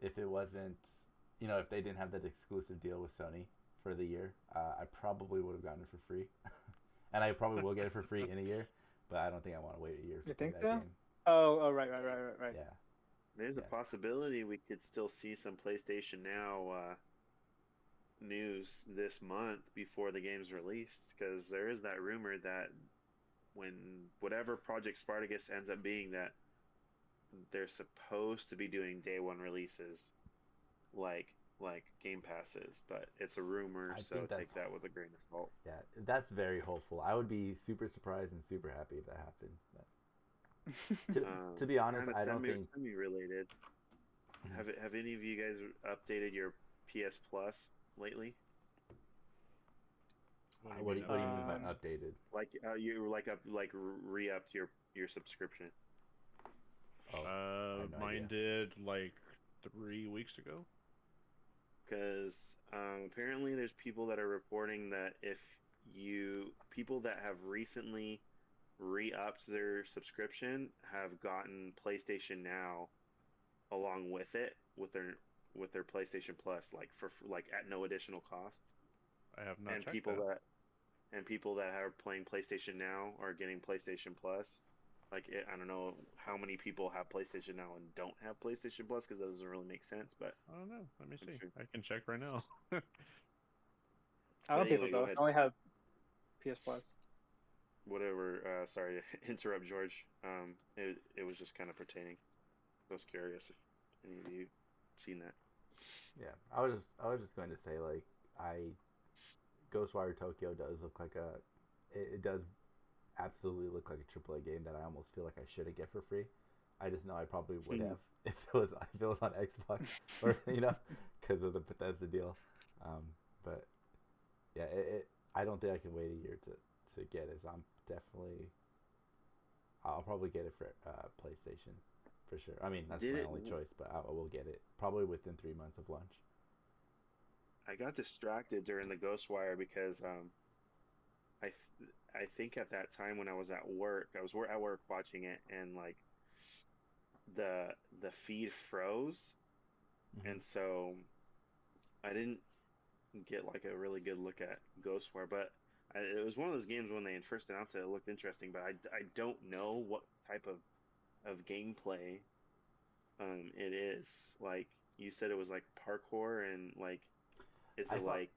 if it wasn't, if they didn't have that exclusive deal with Sony for the year, I probably would have gotten it for free, and I probably will get it for free in a year, but I don't think I want to wait a year You for think that so? game. Oh, right. Yeah, There's a possibility we could still see some PlayStation Now news this month before the game's released, because there is that rumor that when whatever Project Spartacus ends up being, that they're supposed to be doing day one releases like Game Passes, but it's a rumor, I so think take that with a grain of salt. yeah, that's very hopeful. I would be super surprised and super happy if that happened. But to be honest, I don't think Semi-related. Have any of you guys updated your PS Plus lately? what do you mean by updated? Like you re-upped your subscription? Oh, I have no Mine idea. did like 3 weeks ago. Because apparently there's people that are reporting that if people that have recently re-upped their subscription have gotten PlayStation Now along with it, with their PlayStation Plus, like for like at no additional cost. I have not And checked people that. people that are playing PlayStation Now are getting PlayStation Plus. Like I don't know how many people have PlayStation Now and don't have PlayStation Plus, because that doesn't really make sense. But I don't know. Let me I'm see. sure. I can check right now. I don't Anyway, people go though. ahead. I only have PS Plus. Whatever. Sorry to interrupt, George. It was just kind of pertaining. I was curious if any of you seen that. Yeah, I was just going to say, like, Ghostwire Tokyo does look like it does absolutely look like a AAA game that I almost feel like I should have get for free. I just know I probably would have if it was on Xbox, or because of the Bethesda deal. But yeah, I don't think I can wait a year to get it. So I'll probably get it for PlayStation for sure. I mean, that's my only choice, but I will get it probably within 3 months of launch. I got distracted during the Ghostwire because I think at that time when I was at work, I was at work watching it, and like the feed froze, and so I didn't get like a really good look at Ghostwire. But it was one of those games when they first announced it, it looked interesting, but I don't know what type of gameplay it is. Like you said, it was like parkour, and like like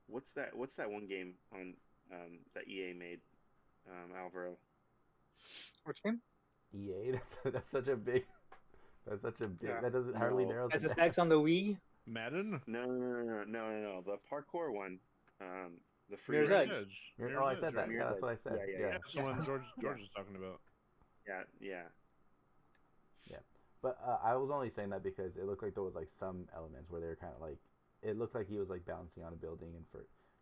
what's that one game on that EA made, Alvaro? Which game? EA. That's such a big. That's such a big. Yeah. That doesn't hardly narrows it down. SSX on the Wii. Madden? No. The parkour one. The free Mirror's range. Edge. Oh, I said that. Mirror's Yeah, that's Edge. what I said. Yeah. That's the one George is talking about. Yeah. But I was only saying that because it looked like there was like some elements where they were kind of like, it looked like he was like bouncing on a building, and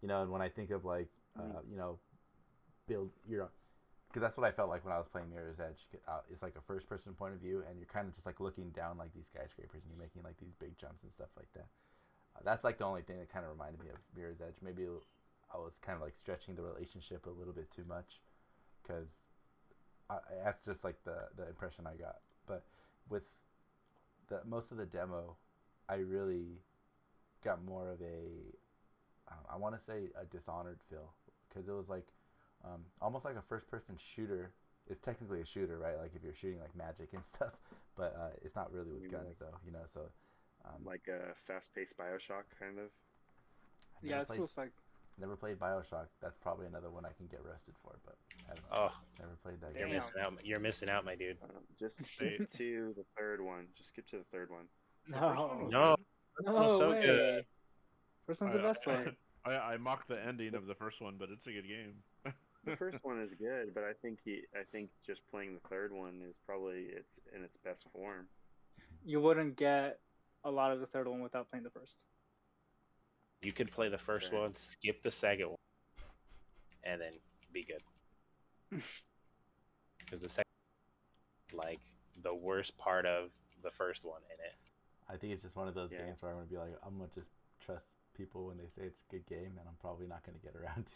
and when I think of like build because that's what I felt like when I was playing Mirror's Edge. It's like a first person point of view, and you're kind of just like looking down like these skyscrapers, and you're making like these big jumps and stuff like that. That's like the only thing that kind of reminded me of Mirror's Edge. Maybe I was kind of like stretching the relationship a little bit too much, because that's just like the impression I got. But with the most of the demo, I really got more of a I want to say a Dishonored feel, because it was like almost like a first-person shooter. It's technically a shooter, right? Like if you're shooting like magic and stuff, but it's not really with guns, though. So like a fast-paced Bioshock kind of. Yeah, it feels like. Never played Bioshock. That's probably another one I can get roasted for, but I don't know. Oh, Never played that you're game. missing out. You're missing out, my dude. Just skip to the third one. Just skip to the third one. The first one was No, good. No so way. good. First one's the best one. I mocked the ending of the first one, but it's a good game. The first one is good, but I think just playing the third one is probably it's in its best form. You wouldn't get a lot of the third one without playing the first. You could play the first one, skip the second one, and then be good. Because the second, like the worst part of the first one in it. I think it's just one of those games where I'm gonna be like, I'm gonna just trust people when they say it's a good game, and I'm probably not gonna get around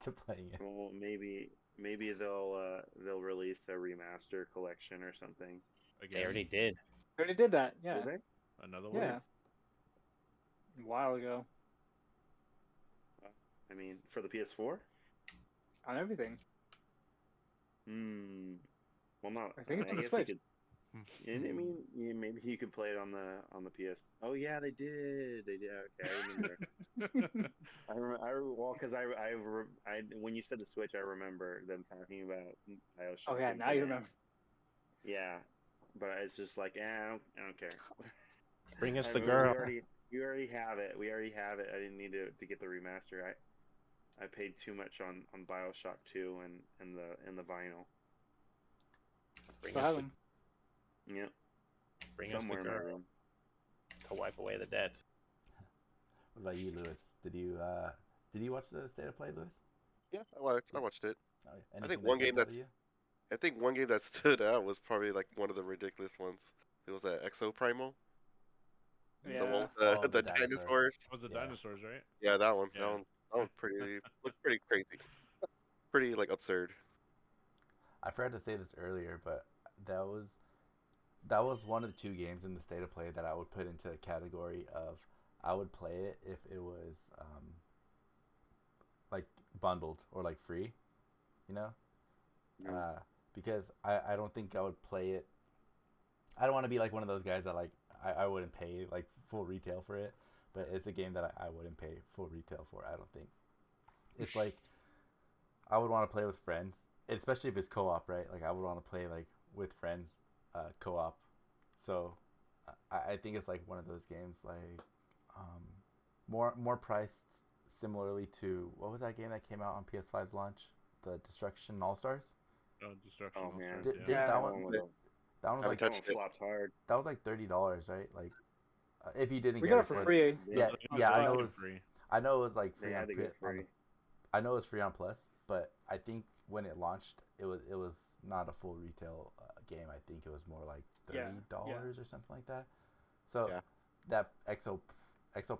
to playing it. Well, maybe they'll release a remaster collection or something. Again. They already did. They already did that, yeah. Did they? Another one. Yeah. A while ago. I mean, for the PS4? On everything. Well, not. I think it's on the guess Switch. you could. I mean, maybe you could play it on the PS. Oh yeah, they did. They did. Okay, I remember. Well, because I when you said the Switch, I remember them talking about Bioshock. Oh yeah, now you remember. Yeah, but it's just like, I don't care. Bring us I the mean, girl. We already have it. We already have it. I didn't need to get the remaster. I paid too much on Bioshock 2 and the vinyl. Bring So us have the, them. Yep. bring us the Somewhere in my girl room. to wipe away the dead. What about you, Lewis? Did you watch the State of Play, Lewis? Yeah, I watched it. Oh, I think one game that stood out was probably like one of the ridiculous ones. It was that Exo Primal. Yeah. The one with Oh, the the dinosaur. dinosaurs. That was the Yeah. dinosaurs, right? Yeah, that one. Yeah. That one pretty looks pretty crazy. Pretty like absurd. I forgot to say this earlier, but that was one of the two games in the State of Play that I would put into a category of I would play it if it was like bundled or like free, you know? Yeah. Because I don't think I would play it. I don't want to be like one of those guys that like I wouldn't pay like full retail for it, but it's a game that I wouldn't pay full retail for. I don't think. It's like I would want to play with friends, especially if it's co-op, right? Like I would want to play like with friends, co-op. So I think it's like one of those games like more priced similarly to what was that game that came out on PS5's launch? The Destruction All Stars. Oh, Destruction. Oh All man. Stars, Did that one? was That one was Haven't like touched it. flopped hard. that was like $30, right? Like if you didn't We get got it for free. Yeah, Yeah, I know it it's was. free. I know it was like They free had on, to get on free. I know it was free on Plus, but I think when it launched, it was not a full retail game. I think it was more like $30 or something like that. So Yeah. that Exo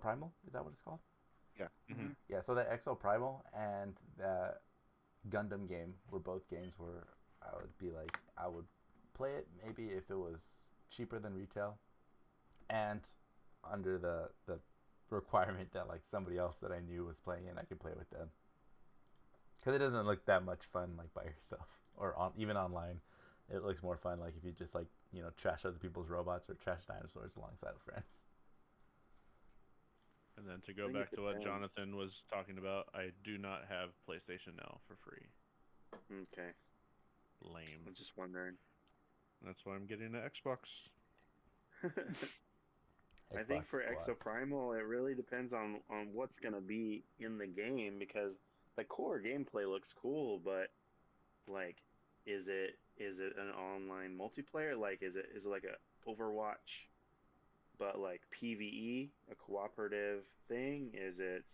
Primal, is that what it's called? Yeah. Mhm. Yeah. So that Exo Primal and that Gundam game were both games where I would be like I would play it maybe if it was cheaper than retail, and under the requirement that like somebody else that I knew was playing it, I could play with them. Because it doesn't look that much fun like by yourself or even online. It looks more fun like if you just like trash other people's robots or trash dinosaurs alongside of friends. And then to I go think back it to what depends. Jonathan was talking about, I do not have PlayStation Now for free. Okay. Lame. I'm just wondering. That's why I'm getting an Xbox. I think Xbox for Squad. Exo Primal, it really depends on what's gonna be in the game, because the core gameplay looks cool, but like, is it an online multiplayer? Like, is it like a Overwatch, but like PvE, a cooperative thing? Is it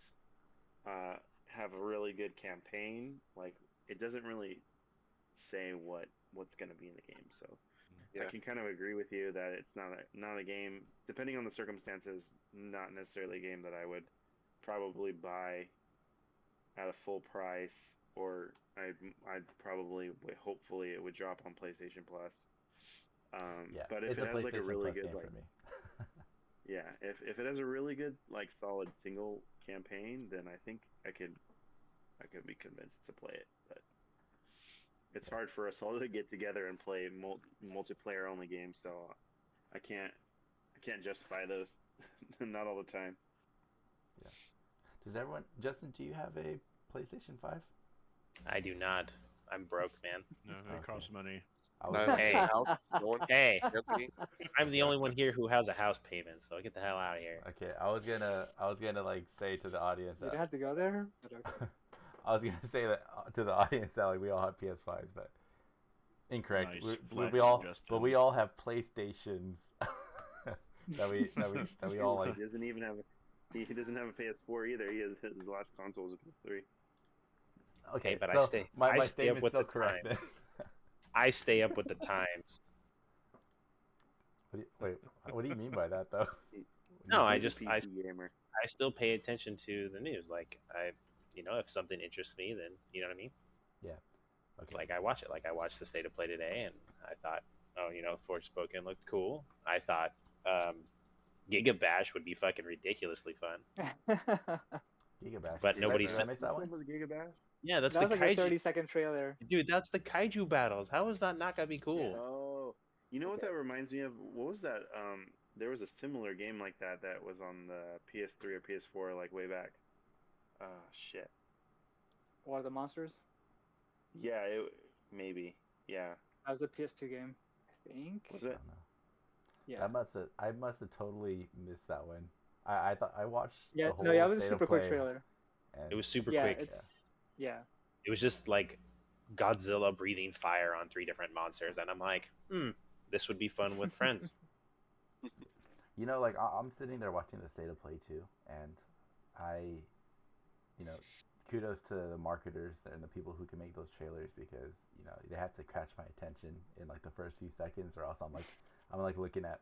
have a really good campaign? Like, it doesn't really say what's gonna be in the game, so. I Yeah. can kind of agree with you that it's not a game, depending on the circumstances, not necessarily a game that I would probably buy at a full price, or I'd probably hopefully it would drop on PlayStation Plus. Yeah, But if it's it a has like a PlayStation really Plus good game like for me. yeah, if it has a really good like solid single campaign, then I think I could be convinced to play it. But it's hard for us all to get together and play multiplayer only games, so I can't justify those. Not all the time. Yeah. Does everyone, Justin? Do you have a PlayStation 5? I do not. I'm broke, man. No, it Okay. costs money. I Not was in Hey. the house. No one. Hey, Anthony. I'm the only one here who has a house payment, so get the hell out of here. okay. I was gonna like say to the audience You that don't have to go there. But okay. I was gonna say that to the audience that like we all have PS5s, but incorrect. Nice We flex, all, Justin. but we all have PlayStations that we all like. He doesn't even have he doesn't have a PS4 either. His last console was a PS3. Okay, Hey, but so I stay my up statement's with still the correct. times. I stay up with the times. What do you mean by that though? No, He's a PC gamer. I still pay attention to the news. Like if something interests me, then you know what I mean. Okay. Like I watch it. Like I watched the State of Play today, and I thought, oh, Forspoken looked cool. I thought Giga Bash would be fucking ridiculously fun. Gigabash. But nobody Did I said. miss that one? Was Giga Bash? Yeah, that's That the was like a kaiju. 30-second trailer. Dude, that's the kaiju battles. How is that not gonna be cool? Oh, you know what that reminds me of? What was that? There was a similar game like that was on the PS3 or PS4 like way back. Shit. War of the Monsters. Yeah, maybe. Yeah. That was a PS2 game, I think. Was I it? don't know. Yeah. I must have totally missed that one. I thought I watched Yeah. the whole No, yeah, it was a State of super quick Play, trailer. and It was super Yeah, quick. it's yeah. It was just like Godzilla breathing fire on 3 different monsters, and I'm like, this would be fun with friends. like I'm sitting there watching the State of Play too, and I, kudos to the marketers and the people who can make those trailers because they have to catch my attention in like the first few seconds, or else I'm like looking at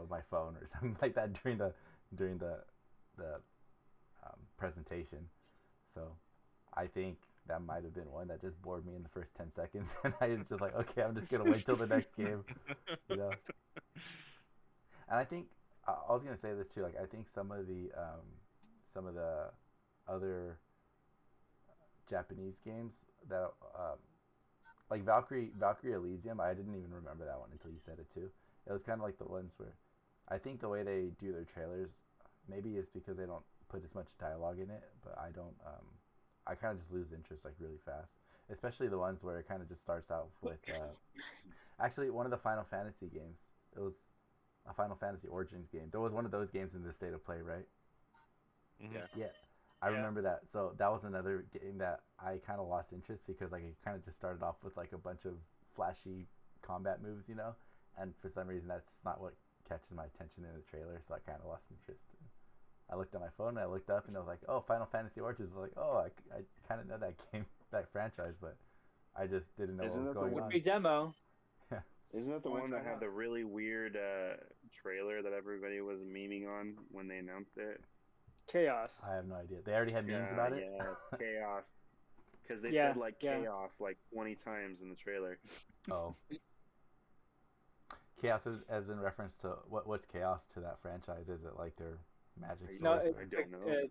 my phone or something like that during the presentation. So I think that might have been one that just bored me in the first 10 seconds, and I was just like, okay, I'm just gonna wait till the next game, And I think I was gonna say this too. Like I think some of the other Japanese games that like Valkyrie Elysium, I didn't even remember that one until you said it too. It was kind of like the ones where I think the way they do their trailers, maybe it's because they don't put as much dialogue in it, but I don't. I kind of just lose interest like really fast, especially the ones where it kind of just starts out with. Actually, one of the Final Fantasy games. It was a Final Fantasy Origins game. There was one of those games in the State of Play, right? Mhm. Yeah. Yeah, I Yeah. remember that. So that was another game that I kind of lost interest because like it kind of just started off with like a bunch of flashy combat moves, and for some reason that's just not what catches my attention in the trailer. So I kind of lost interest. I looked at my phone and I looked up and I was like, oh, Final Fantasy Origins. I was like, oh, I kind of know that game, that franchise, but I just didn't know Isn't what was that the going one- on. Free demo. Isn't that the Why one that not? had the really weird trailer that everybody was memeing on when they announced it? Chaos. I have no idea. They already had memes about it? Yes, chaos. Because they Yeah, said like yeah. chaos like 20 times in the trailer. Oh. Chaos is as in reference to what's chaos to that franchise? Is it like their magic No, source? I don't know.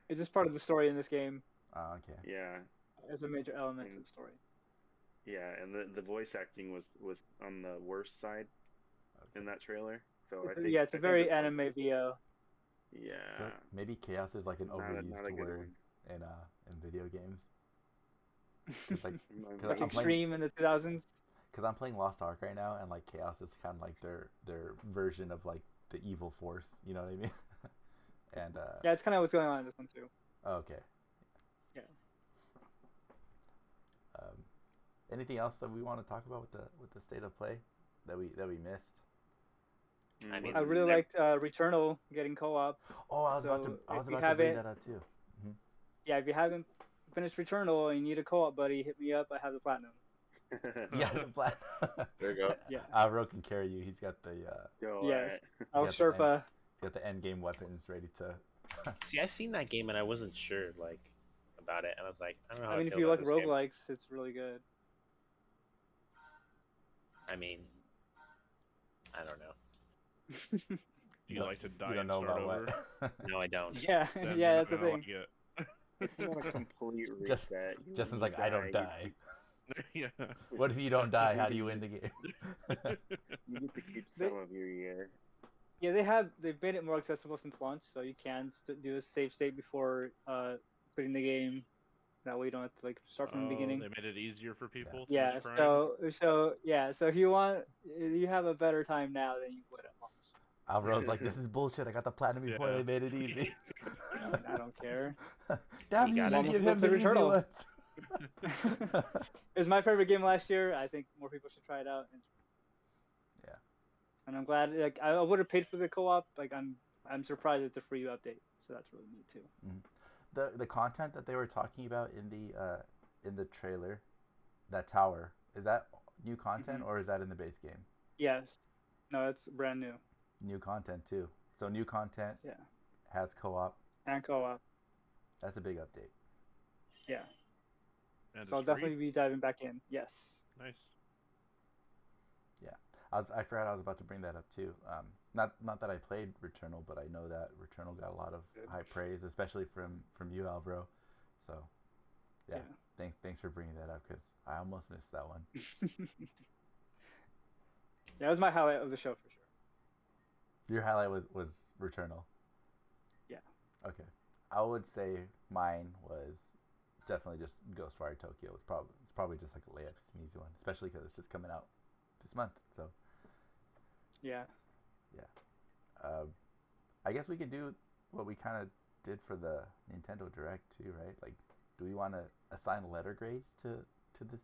It's just part of the story in this game. Oh, okay. Yeah, It's a major element of the story. yeah, and the voice acting was on the worst side in that trailer. So I think Yeah, it's I a think very that's why- anime VO. I feel Yeah, like maybe chaos is like an not overused a good word one. in video games. Cause like, I'm- Like Like I'm playing- Extreme in the 2000s. cause I'm playing Lost Ark right now, and like chaos is kind of like their version of like the evil force. You know what I mean? And Yeah, it's kind of what's going on in this one too. okay. Yeah. Anything else that we want to talk about with the State of Play that we missed? I mean, I really liked Returnal getting co-op. Oh, I was about So, to if you bring haven't- that up too. Yeah, if you haven't finished Returnal and you need a co-op buddy, hit me up. I have the platinum. Yeah, the black. There you go. Yeah. Alvaro can carry you. He's got the Go Yes. at- Oh, Yeah, Sherpa. he's got the end game weapons ready to. see, I seen that game and I wasn't sure. Like, about it, and I was like, I don't know how I I mean, if feel you about like this game. roguelikes, it's really good. I mean, I don't know. Do you like to die You don't and know start about over? what? No, I don't. Yeah, Then yeah, you're that's the not gonna thing. like it. It's not a complete Just- reset. Justin's When like, you I don't die, die. Yeah. What if you don't die? How do you win the game? You get to keep They- some of your year. Yeah, they've made it more accessible since launch, so you can do a save state before quitting the game. That way you don't have to like start from the beginning. They made it easier for people to Yeah, miss crimes? so if you want, you have a better time now than you would at launch. Alvaro's like, this is bullshit. I got the platinum before Yeah. they made it easy. I mean, I don't care. Damn You you, got you it. give Almost him the played easy Returnal. ones. It was my favorite game last year. I think more people should try it out. Yeah. And I'm glad. Like I would have paid for the co-op. Like I'm surprised it's a free update. So that's really neat too. The content that they were talking about in the trailer, that tower, is that new content or is that in the base game? Yes. No, it's brand new. New content too. So new content Yeah. has co-op. And co-op. That's a big update. Yeah. And So I'll it's free? definitely be diving back in. Yes. Nice. I forgot I was about to bring that up too. Not that I played Returnal, but I know that Returnal got a lot of high praise, especially from you, Alvaro. So, yeah. Thanks for bringing that up because I almost missed that one. Yeah, it was my highlight of the show for sure. Your highlight was Returnal. Yeah. Okay. I would say mine was definitely just Ghostwire Tokyo. It's probably just like a layup. It's an easy one, especially because it's just coming out this month. So Yeah. I guess we could do what we kind of did for the Nintendo Direct too, right? Like, do we want to assign letter grades to this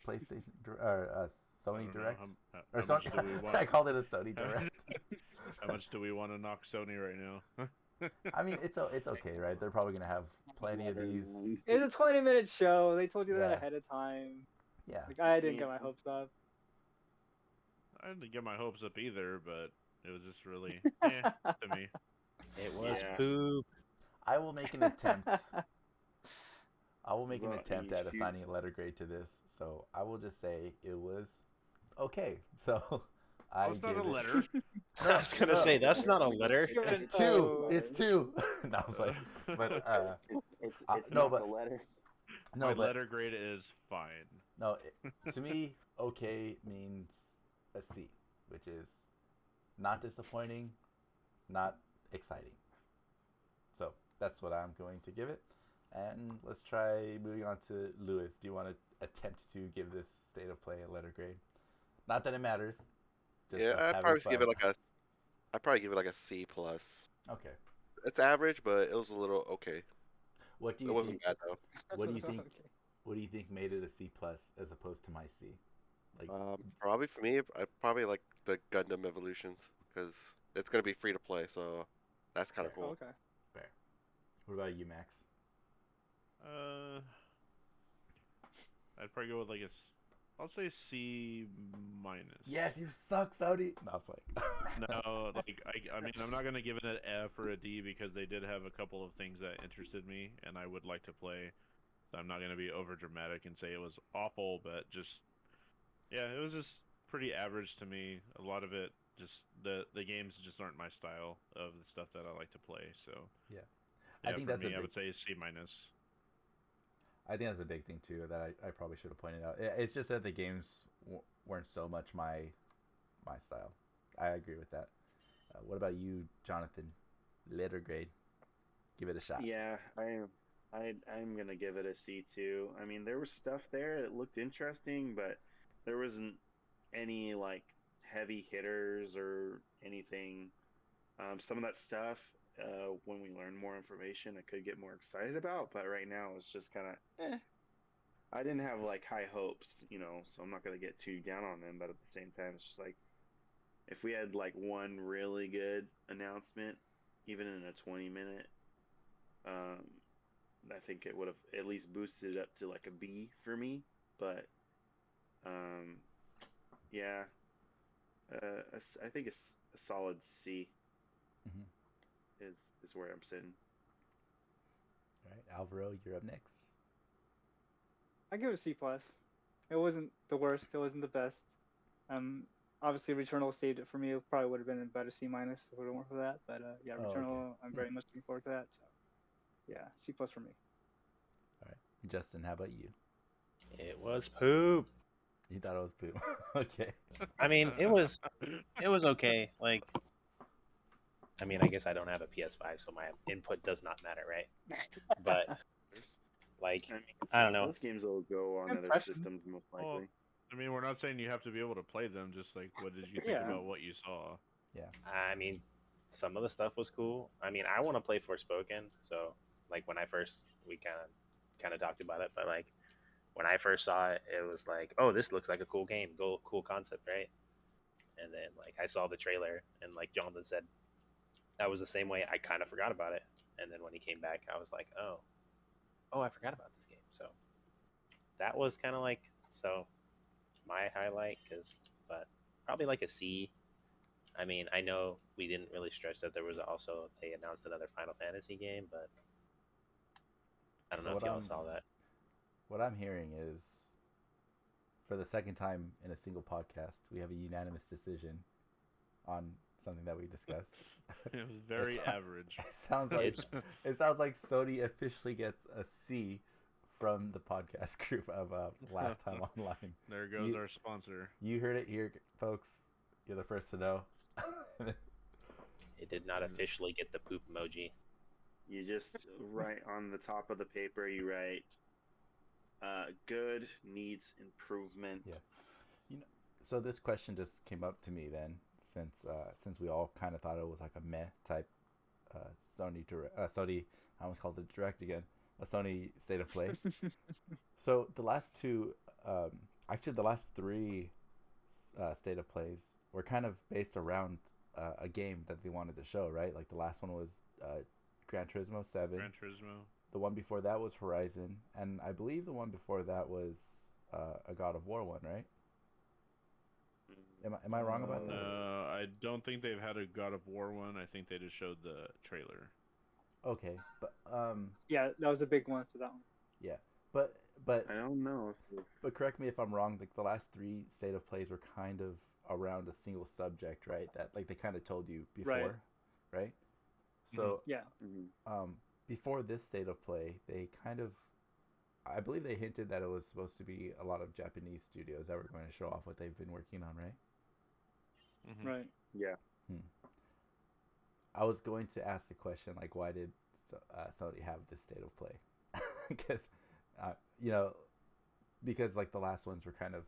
PlayStation or Sony Direct? Or How much Sony? do we want? I called it a Sony Direct. How much do we want to knock Sony right now? I mean, it's okay, right? They're probably gonna have plenty of these. It was a 20-minute show. They told you that Yeah. ahead of time. Yeah. Like I didn't get my hopes up. I didn't get my hopes up either, but it was just really to me. It was Yeah. poop. I will make an attempt. I will make an Well, attempt you at should- assigning a letter grade to this. So I will just say it was okay. So I Oh, it's not gave a it- letter. I was gonna say that's not a letter. It's two. It's two. No, but It's no, not but- the letters. no, My but letter grade is fine. no. To me, okay means a C, which is not disappointing, not exciting. So that's what I'm going to give it. And let's try moving on to Lewis. Do you want to attempt to give this state of play a letter grade? Not that it matters. Just Yeah, us I'd having probably give fun. I'd probably give it like a C plus. Okay. It's average, but it was a little okay. What do It you wasn't think? bad though. What do you think? Okay. What do you think made it a C plus as opposed to my C? Like, Probably for me, I probably like the Gundam Evolutions because it's gonna be free to play, so that's kind of Yeah. cool. Okay. fair. What about you, Max? I'd probably go with like I'll say C minus. Yes, you suck, Saudi. Not playing. No, like I mean, I'm not gonna give it an F or a D because they did have a couple of things that interested me and I would like to play. So I'm not gonna be over dramatic and say it was awful, but just it was just pretty average to me. A lot of it, just the games just aren't my style of the stuff that I like to play. So Yeah. I think for that's a me, I big- would say C minus. I think that's a big thing too that I probably should have pointed out. It's just that the games weren't so much my style. I agree with that. What about you, Jonathan? Letter grade. Give it a shot. Yeah, I'm gonna give it a C too. I mean, there was stuff there that looked interesting, but there wasn't any like heavy hitters or anything. Some of that stuff, when we learn more information, I could get more excited about. But right now, it's just kind of, I didn't have like high hopes, so I'm not gonna get too down on them. But at the same time, it's just like if we had like one really good announcement, even in a 20-minute, I think it would have at least boosted it up to like a B for me. But yeah, I think it's a solid C Mhm. is where I'm sitting. All right, Alvaro, you're up next. I give it a C plus. It wasn't the worst. It wasn't the best. Obviously Returnal saved it for me. It probably would have been about a C minus if it weren't for that. But yeah, Oh, okay. Returnal. I'm very much looking forward to that. So yeah, C plus for me. All right, Justin, how about you? It was poop. You thought it was poop. Okay. I mean, it was okay. Like, I mean, I guess I don't have a PS5, so my input does not matter, right? But like, I mean, I don't know. Those games will go on other Impression. systems most Well, likely. I mean, we're not saying you have to be able to play them. Just like, what did you think Yeah. about what you saw? I mean, some of the stuff was cool. I mean, I want to play Forspoken, so like when I first we kind of talked about it, but like when I first saw it, it was like, oh, this looks like a cool game, cool concept, right? And then like I saw the trailer, and like Jonathan said, that was the same way. I kind of forgot about it, and then when he came back, I was like, oh, I forgot about this game. So that was kind of like my highlight, but probably like a C. I mean, I know we didn't really stretch that there was also they announced another Final Fantasy game, but I don't So know if y'all saw that. what I'm hearing is, for the second time in a single podcast, we have a unanimous decision on something that we discussed. It was very average. It sounds like Sony officially gets a C from the podcast group of Last Time Online. There goes our sponsor. You heard it here, folks. You're the first to know. It did not officially get the poop emoji. You just write on the top of the paper, you write, good, needs improvement. Yeah. So this question just came up to me then, since we all kind of thought it was like a meh type Sony I almost called it direct again, a Sony State of Play. So the last two, actually the last three State of Plays were kind of based around a game that they wanted to show, right? Like the last one was Gran Turismo 7. Gran Turismo. The one before that was Horizon, and I believe the one before that was a God of War one, right? Am I wrong about that? No, I don't think they've had a God of War one. I think they just showed the trailer. Okay, but Yeah, that was a big one for that one. yeah, but I don't know. but correct me if I'm wrong. Like the last three State of Plays were kind of around a single subject, right? That like they kind of told you before, right? So Yeah. before this State of Play, they kind of, I believe they hinted that it was supposed to be a lot of Japanese studios that were going to show off what they've been working on, right? Mm-hmm. Right. Yeah. I was going to ask the question, like, why did Sony have this State of Play? Because, because like the last ones were kind of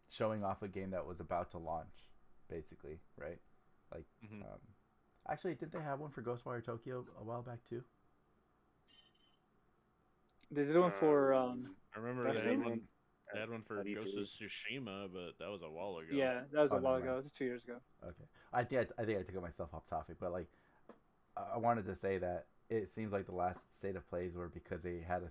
showing off a game that was about to launch, basically, right? Like, actually, did they have one for Ghostwire Tokyo a while back too? They did one for I remember Dark they had Souls? one. They had one for How do you Ghost feel? of Tsushima, but that was a while ago. Yeah, that was Oh, a while never ago. mind. It was 2 years ago. Okay, I think I took myself off topic, but like, I wanted to say that it seems like the last State of Plays were because they had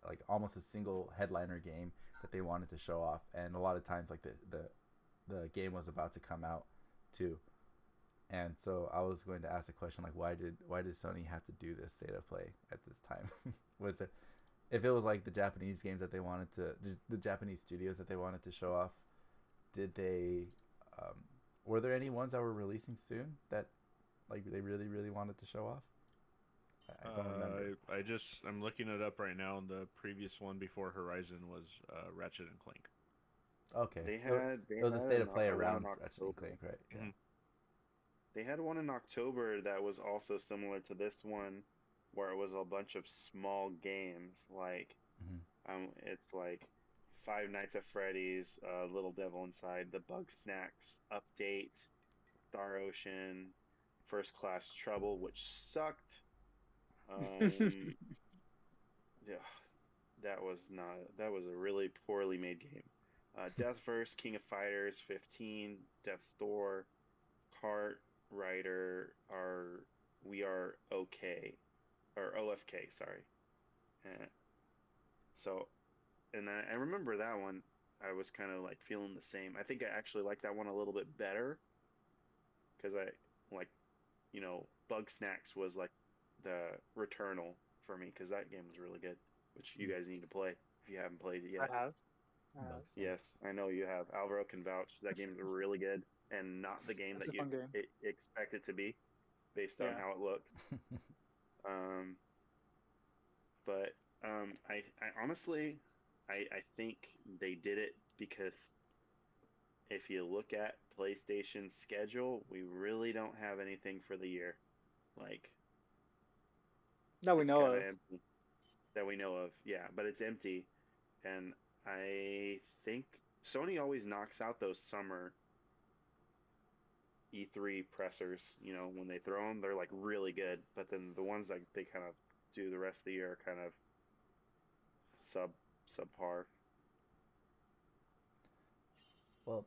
like almost a single headliner game that they wanted to show off, and a lot of times like the game was about to come out too, and so I was going to ask the question like, why did Sony have to do this State of Play at this time? Was it, if it was like the Japanese games that they wanted to, the Japanese studios that they wanted to show off, did they were there any ones that were releasing soon that like they really wanted to show off? I don't remember. I'm looking it up right now. And the previous one before Horizon was Ratchet and Clank. Okay, They it was a had State of Play one around in Ratchet and October. Clank, right? Yeah. Mhm. They had one in October that was also similar to this one, where it was a bunch of small games. Like, it's like Five Nights at Freddy's, Little Devil Inside, The Bug Snacks Update, Star Ocean, First Class Trouble, which sucked. Yeah, that was a really poorly made game. Deathverse, King of Fighters 15, Death's Door, Kart Rider, We Are Okay, or OFK, sorry. So, and I remember that one. I was kind of like feeling the same. I think I actually like that one a little bit better because I like, Bug Snacks was like the Returnal for me because that game was really good, which you guys need to play if you haven't played it yet. I have. Bugs. Yes, I know you have. Alvaro can vouch. That game's really good and not the game It's that a fun game. expect it to be based on Yeah. how it looks. But I honestly, I think they did it because if you look at PlayStation's schedule, we really don't have anything for the year. Like, That we it's know kind of. of empty. That we know of, yeah, but it's empty. And I think Sony always knocks out those summer E3 pressers. You know, when they throw them, they're like really good. But then the ones that they kind of do the rest of the year are kind of subpar. Well,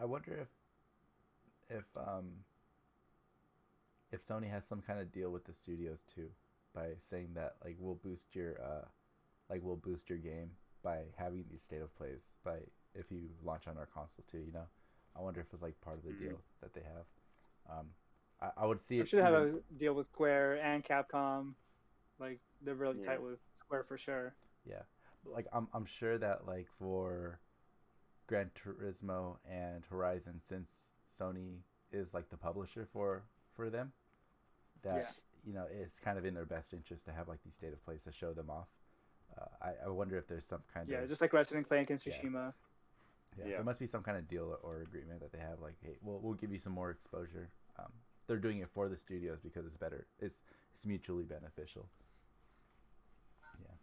I wonder if Sony has some kind of deal with the studios too, by saying that like we'll boost your game by having these state of plays by if you launch on our console too. You know, I wonder if it's like part of the deal that they have. I would see I it. should have a deal with Square and Capcom. Like they're really tight with Square for sure. Yeah, like I'm sure that like for Gran Turismo and Horizon, since Sony is like the publisher for them, that you know it's kind of in their best interest to have like these state of plays to show them off. I wonder if there's some kind of just like Ratchet and Clank and Tsushima. Yeah, there must be some kind of deal or agreement that they have. Like, hey, we'll give you some more exposure. They're doing it for the studios because it's better. It's mutually beneficial. Yeah.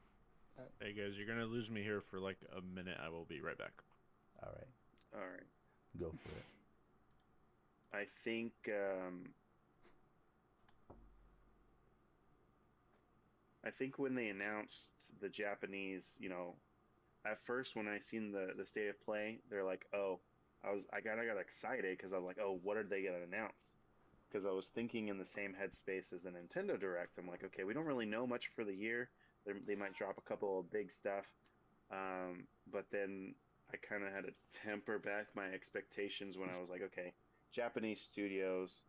Hey guys, you're gonna lose me here for like a minute. I will be right back. All right. Go for it. I think when they announced the Japanese, you know, at first when I seen the state of play, they're like, oh, I got excited because I was like, oh, what are they gonna announce? Because I was thinking in the same headspace as the Nintendo Direct. I'm like, okay, we don't really know much for the year. They might drop a couple of big stuff, but then I kind of had to temper back my expectations when I was like, okay, Japanese studios.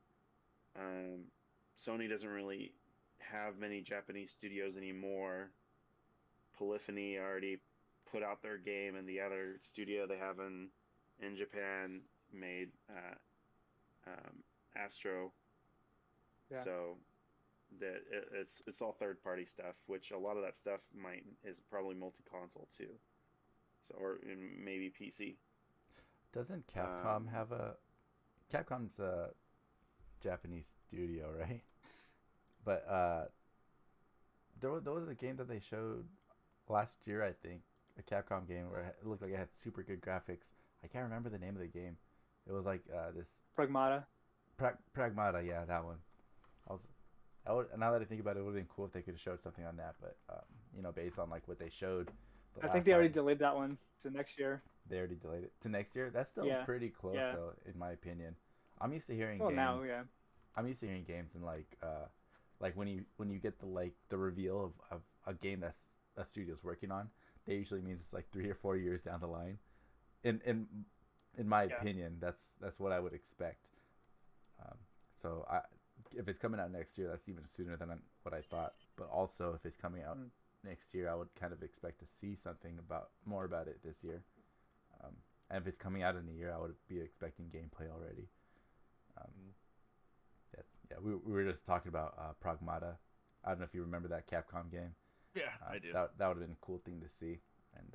Sony doesn't really have many Japanese studios anymore. Polyphony already put out their game, and the other studio they have in Japan made Astro. Yeah. So that it's all third party stuff, which a lot of that stuff is probably multi-console too. So or maybe PC. Doesn't Capcom have a Capcom's a Japanese studio, right? But there was a game that they showed last year, I think, a Capcom game where it looked like it had super good graphics. I can't remember the name of the game. It was like this Pragmata. Pragmata, yeah, that one. Now that I think about it, it would have been cool if they could have showed something on that, but you know, based on like what they showed. I think they already delayed that one to next year. They already delayed it to next year. That's still pretty close, though, in my opinion. I'm used to hearing games. Now, I'm used to hearing games and like when you get the reveal of a game that's a studio's working on, they usually means it's like 3 or 4 years down the line. In my opinion, that's what I would expect. So if it's coming out next year, that's even sooner than what I thought. But also, if it's coming out next year, I would kind of expect to see something more about it this year. And if it's coming out in a year, I would be expecting gameplay already. We were just talking about Pragmata. I don't know if you remember that Capcom game. Yeah, I do. That would have been a cool thing to see. And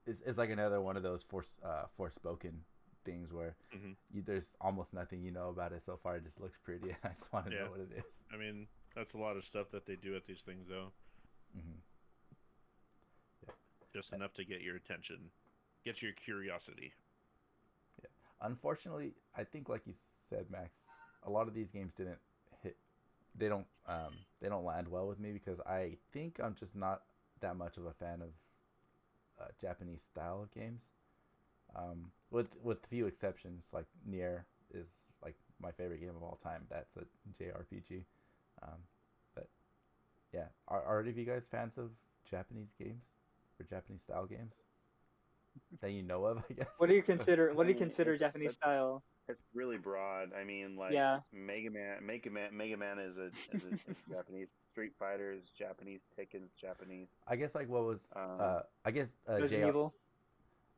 it's like another one of those Forspoken things where there's almost nothing you know about it so far. It just looks pretty, and I just want to know what it is. I mean, that's a lot of stuff that they do at these things, though. Yeah. Just enough to get your attention, get your curiosity. Yeah. Unfortunately, I think, like you said, Max, a lot of these games didn't hit. They don't land well with me because I think I'm just not that much of a fan of Japanese style of games. With few exceptions, like Nier is like my favorite game of all time. That's a JRPG. But yeah, are any of you guys fans of Japanese games or Japanese style games that you know of? I guess. What do you consider? What do you consider Japanese style? It's really broad. I mean, like Yeah. Mega Man is Japanese. Street Fighter is Japanese. Tekken's Japanese. I guess like what was Um, I guess Resident Evil.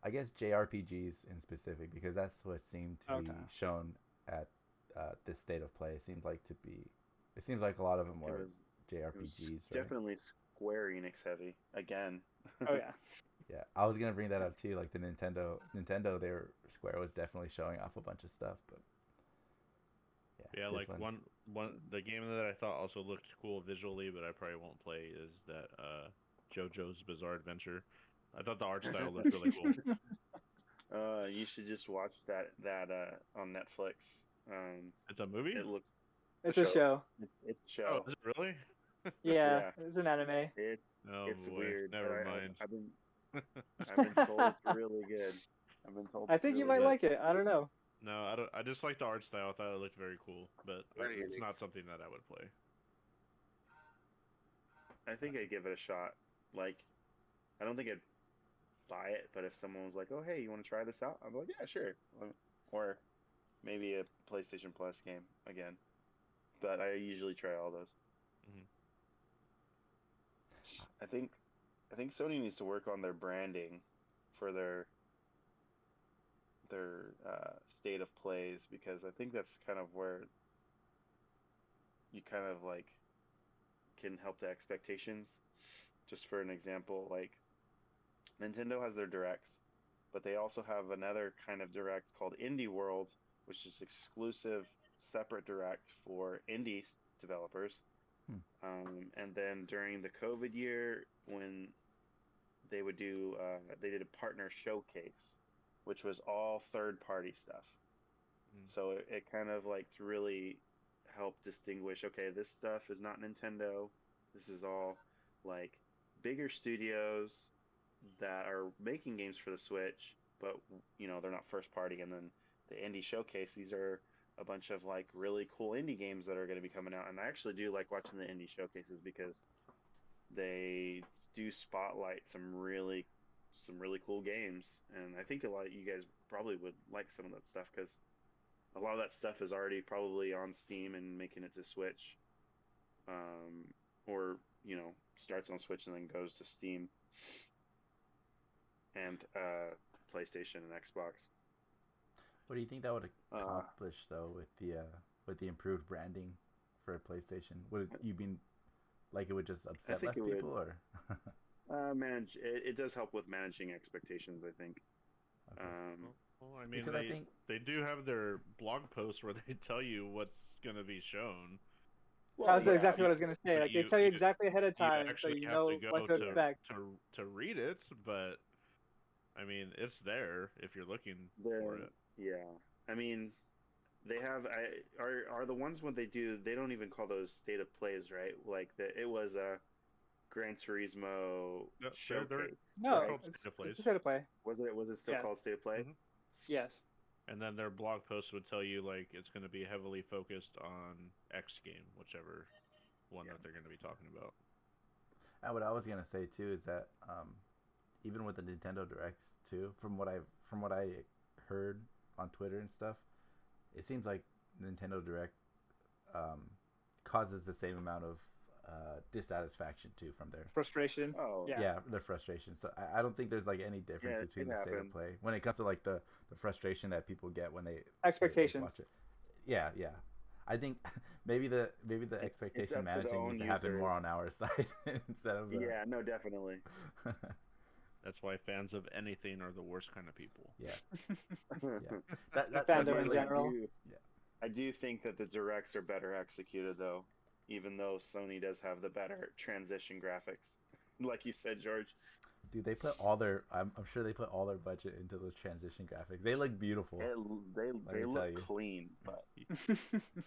I guess JRPGs in specific, because that's what seemed to be Okay. shown at this state of play. It seems like a lot of them it were was JRPGs, right? definitely Square Enix heavy again. Oh yeah. Yeah, I was gonna bring that up too. Like the Nintendo, their Square was definitely showing off a bunch of stuff, but Yeah, this like one the game that I thought also looked cool visually, but I probably won't play is that JoJo's Bizarre Adventure. I thought the art style looked really cool. You should just watch that on Netflix. It's a movie? It looks It's a show. it's a Oh, show. is it really? Yeah, Yeah. it's an anime. Oh It's boy, weird. but never mind. I've been told it's really good. I've been told I it's think you really might good. like it. I don't know. No, I don't. I just like the art style. I thought it looked very cool, but Very it's unique. not something that I would play. I think I'd give it a shot. Like, I don't think I'd buy it, but if someone was like, "Oh, hey, you want to try this out?" I'm like, "Yeah, sure." Or maybe a PlayStation Plus game again. But I usually try all those. Mhm. I think Sony needs to work on their branding for their state of plays, because I think that's kind of where you kind of like can help the expectations. Just for an example, like Nintendo has their directs, but they also have another kind of direct called Indie World, which is exclusive, separate direct for indie developers. And then during the COVID year, when they would do, they did a partner showcase, which was all third-party stuff. So it kind of like to really help distinguish, okay, this stuff is not Nintendo. This is all like bigger studios that are making games for the Switch, but they're not first party. And then the indie showcase, these are a bunch of like really cool indie games that are going to be coming out. And I actually do like watching the indie showcases because they do spotlight some really cool games. And I think a lot of you guys probably would like some of that stuff, because a lot of that stuff is already probably on Steam and making it to Switch, or starts on Switch and then goes to Steam and PlayStation and Xbox. What do you think that would accomplish though with the improved branding for PlayStation? Would you mean like it would just upset less people, or? It does help with managing expectations, I think. Okay. Well, I mean, Because they do have their blog posts where they tell you what's going to be shown. That's exactly what I was gonna say. but Like they tell you exactly ahead of time, so actually you have know to go what to expect. to read it, but I mean, it's there if you're looking for it. Yeah, I mean, they have. Are the ones when they do? They don't even call those state of plays, right? Like it was a Gran Turismo showcase. No, right? it's a state of play. Was it still called state of play? Mhm. Yes. And then their blog posts would tell you like it's going to be heavily focused on X game, whichever one that they're going to be talking about. And what I was gonna say too is that even with the Nintendo Directs too, from what I heard on Twitter and stuff, it seems like Nintendo Direct causes the same amount of dissatisfaction too from their frustration. Oh yeah, their frustration. So I don't think there's like any difference between the state of play when it comes to like the frustration that people get when they expectations. watch it. Yeah. I think maybe the expectation managing needs to happen more on our side instead of yeah, no, definitely. That's why fans of anything are the worst kind of people. Yeah. That's Fandom in general. I do think that the directs are better executed though, even though Sony does have the better transition graphics. Like you said, George. Dude, they put all their I'm sure they put all their budget into those transition graphics. They look beautiful. They look clean, but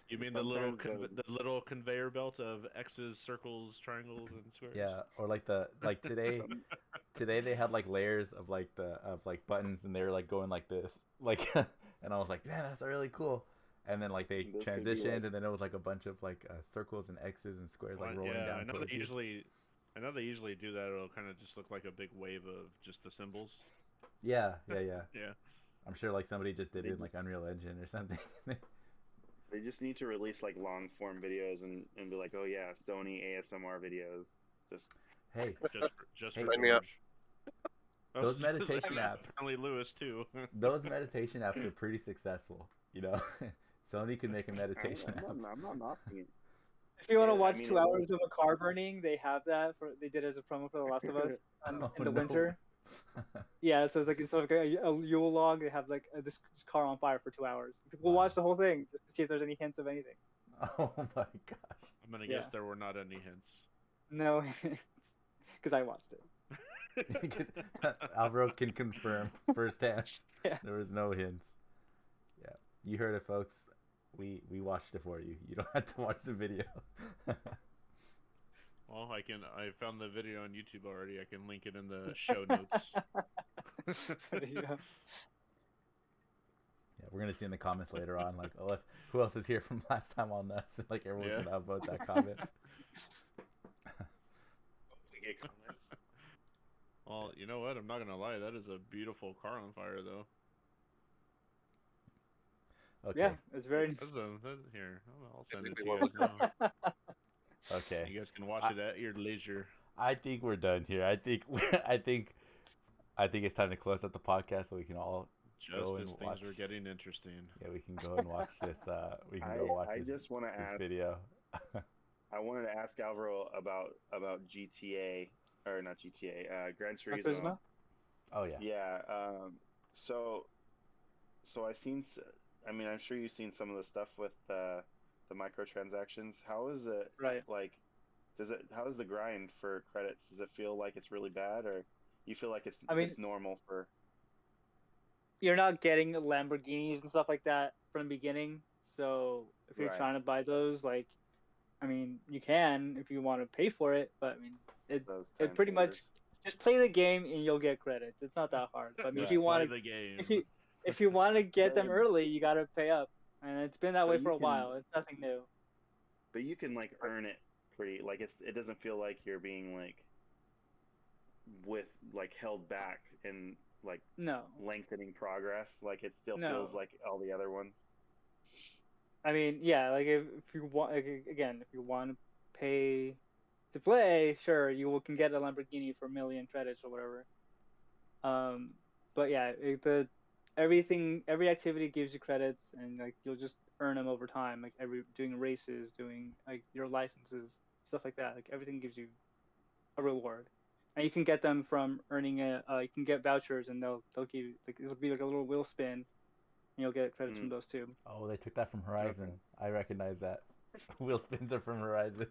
you mean the little conveyor belt of X's, circles, triangles, and squares? Yeah, or like today they had like layers of like buttons, and they were like going like this, like, and I was like, man, that's really cool. And then like they transitioned, and then it was like a bunch of like circles and X's and squares like rolling down. I know they usually do that. It'll kind of just look like a big wave of just the symbols. Yeah. Yeah. I'm sure like somebody just did They it in like just- Unreal Engine or something. They just need to release like long form videos and be like, oh yeah, Sony ASMR videos. Just Hey, Just Hey. for Sign me up. George. Those meditation apps. Apparently Lewis too. those meditation apps are pretty successful. You know, Sony could make a meditation app. I'm not knocking it. If you want to Yeah, I watch mean, 2 it hours of a car burning, they have that. They did as a promo for The Last of Us Oh, in the no. winter. Yeah, so it's like a Yule log. They have like this car on fire for 2 hours. People Wow. watch the whole thing just to see if there's any hints of anything. Oh my gosh. I'm gonna Yeah. guess there were not any hints. No, because I watched it. Because Alvaro can confirm firsthand. Yeah. There was no hints. Yeah, you heard it, folks. We watched it for you. You don't have to watch the video. Well, I found the video on YouTube already. I can link it in the show notes. There you go. Yeah, we're gonna see in the comments later on, like, oh, who else is here from last time on this? Like, everyone's Yeah. gonna upvote that comment. We get comments. Well, you know what? I'm not gonna lie. That is a beautiful car on fire, though. Okay. Yeah, it's very. Here, I'll send Maybe it to we you won't. guys now. Okay. You guys can watch it at your leisure. I think we're done here. I think it's time to close out the podcast so we can all Just go as and things watch. are getting interesting. Yeah, we can go and watch this. We can go watch I this, just want to this ask. video. I wanted to ask Alvaro about GTA or not GTA, Gran Gran Turismo. Turismo? Oh yeah. Yeah. So I seen. I mean, I'm sure you've seen some of the stuff with the microtransactions. How is it? Right. Like, how does the grind for credits? Does it feel like it's really bad, or you feel like it's normal for? You're not getting Lamborghinis and stuff like that from the beginning. So if you're Right. trying to buy those, like, I mean, you can if you want to pay for it, but I mean, Those it time pretty much savers? just play the game and you'll get credits. It's not that hard. But I mean, Just if you want play to, the game. if you want to get them Then- early, you gotta pay up, and it's been that But way you for a can- while. It's nothing new. But you can like earn it pretty. Like it doesn't feel like you're being like held back in like No, lengthening progress. Like it still No. feels like all the other ones. I mean, yeah, like if you want, like, again, if you want to pay to play, sure, can get a Lamborghini for 1,000,000 credits or whatever. But yeah, every activity gives you credits, and like you'll just earn them over time. Like doing races, doing like your licenses, stuff like that. Like everything gives you a reward, and you can get them from earning you can get vouchers, and they'll give you like it'll be like a little wheel spin, and you'll get credits from those too. Oh, they took that from Horizon. I recognize that. Wheel spins are from Horizon.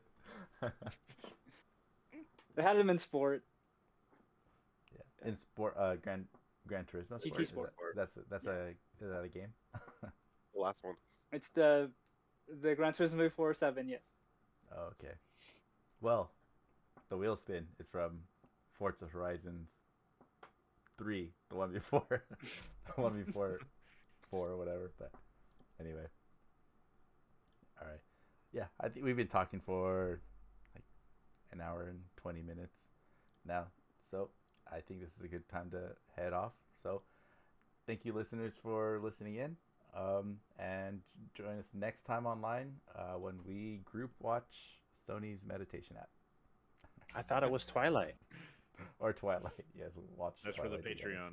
They had them in sport. Yeah. In sport, Gran Turismo. GT Sport. Sport. Is that a game? The last one. It's the Gran Turismo 4-7, yes. Oh, okay. Well, the wheel spin is from Forza Horizon 3, the one before, the one before 4 or whatever. But anyway, all right. Yeah, I think we've been talking for like an hour and 20 minutes now, so I think this is a good time to head off. So, thank you, listeners, for listening in. And join us next time online when we group watch Sony's meditation app. I thought it was Twilight. Or Twilight. Yes, we'll watch That's Twilight for the together. Patreon.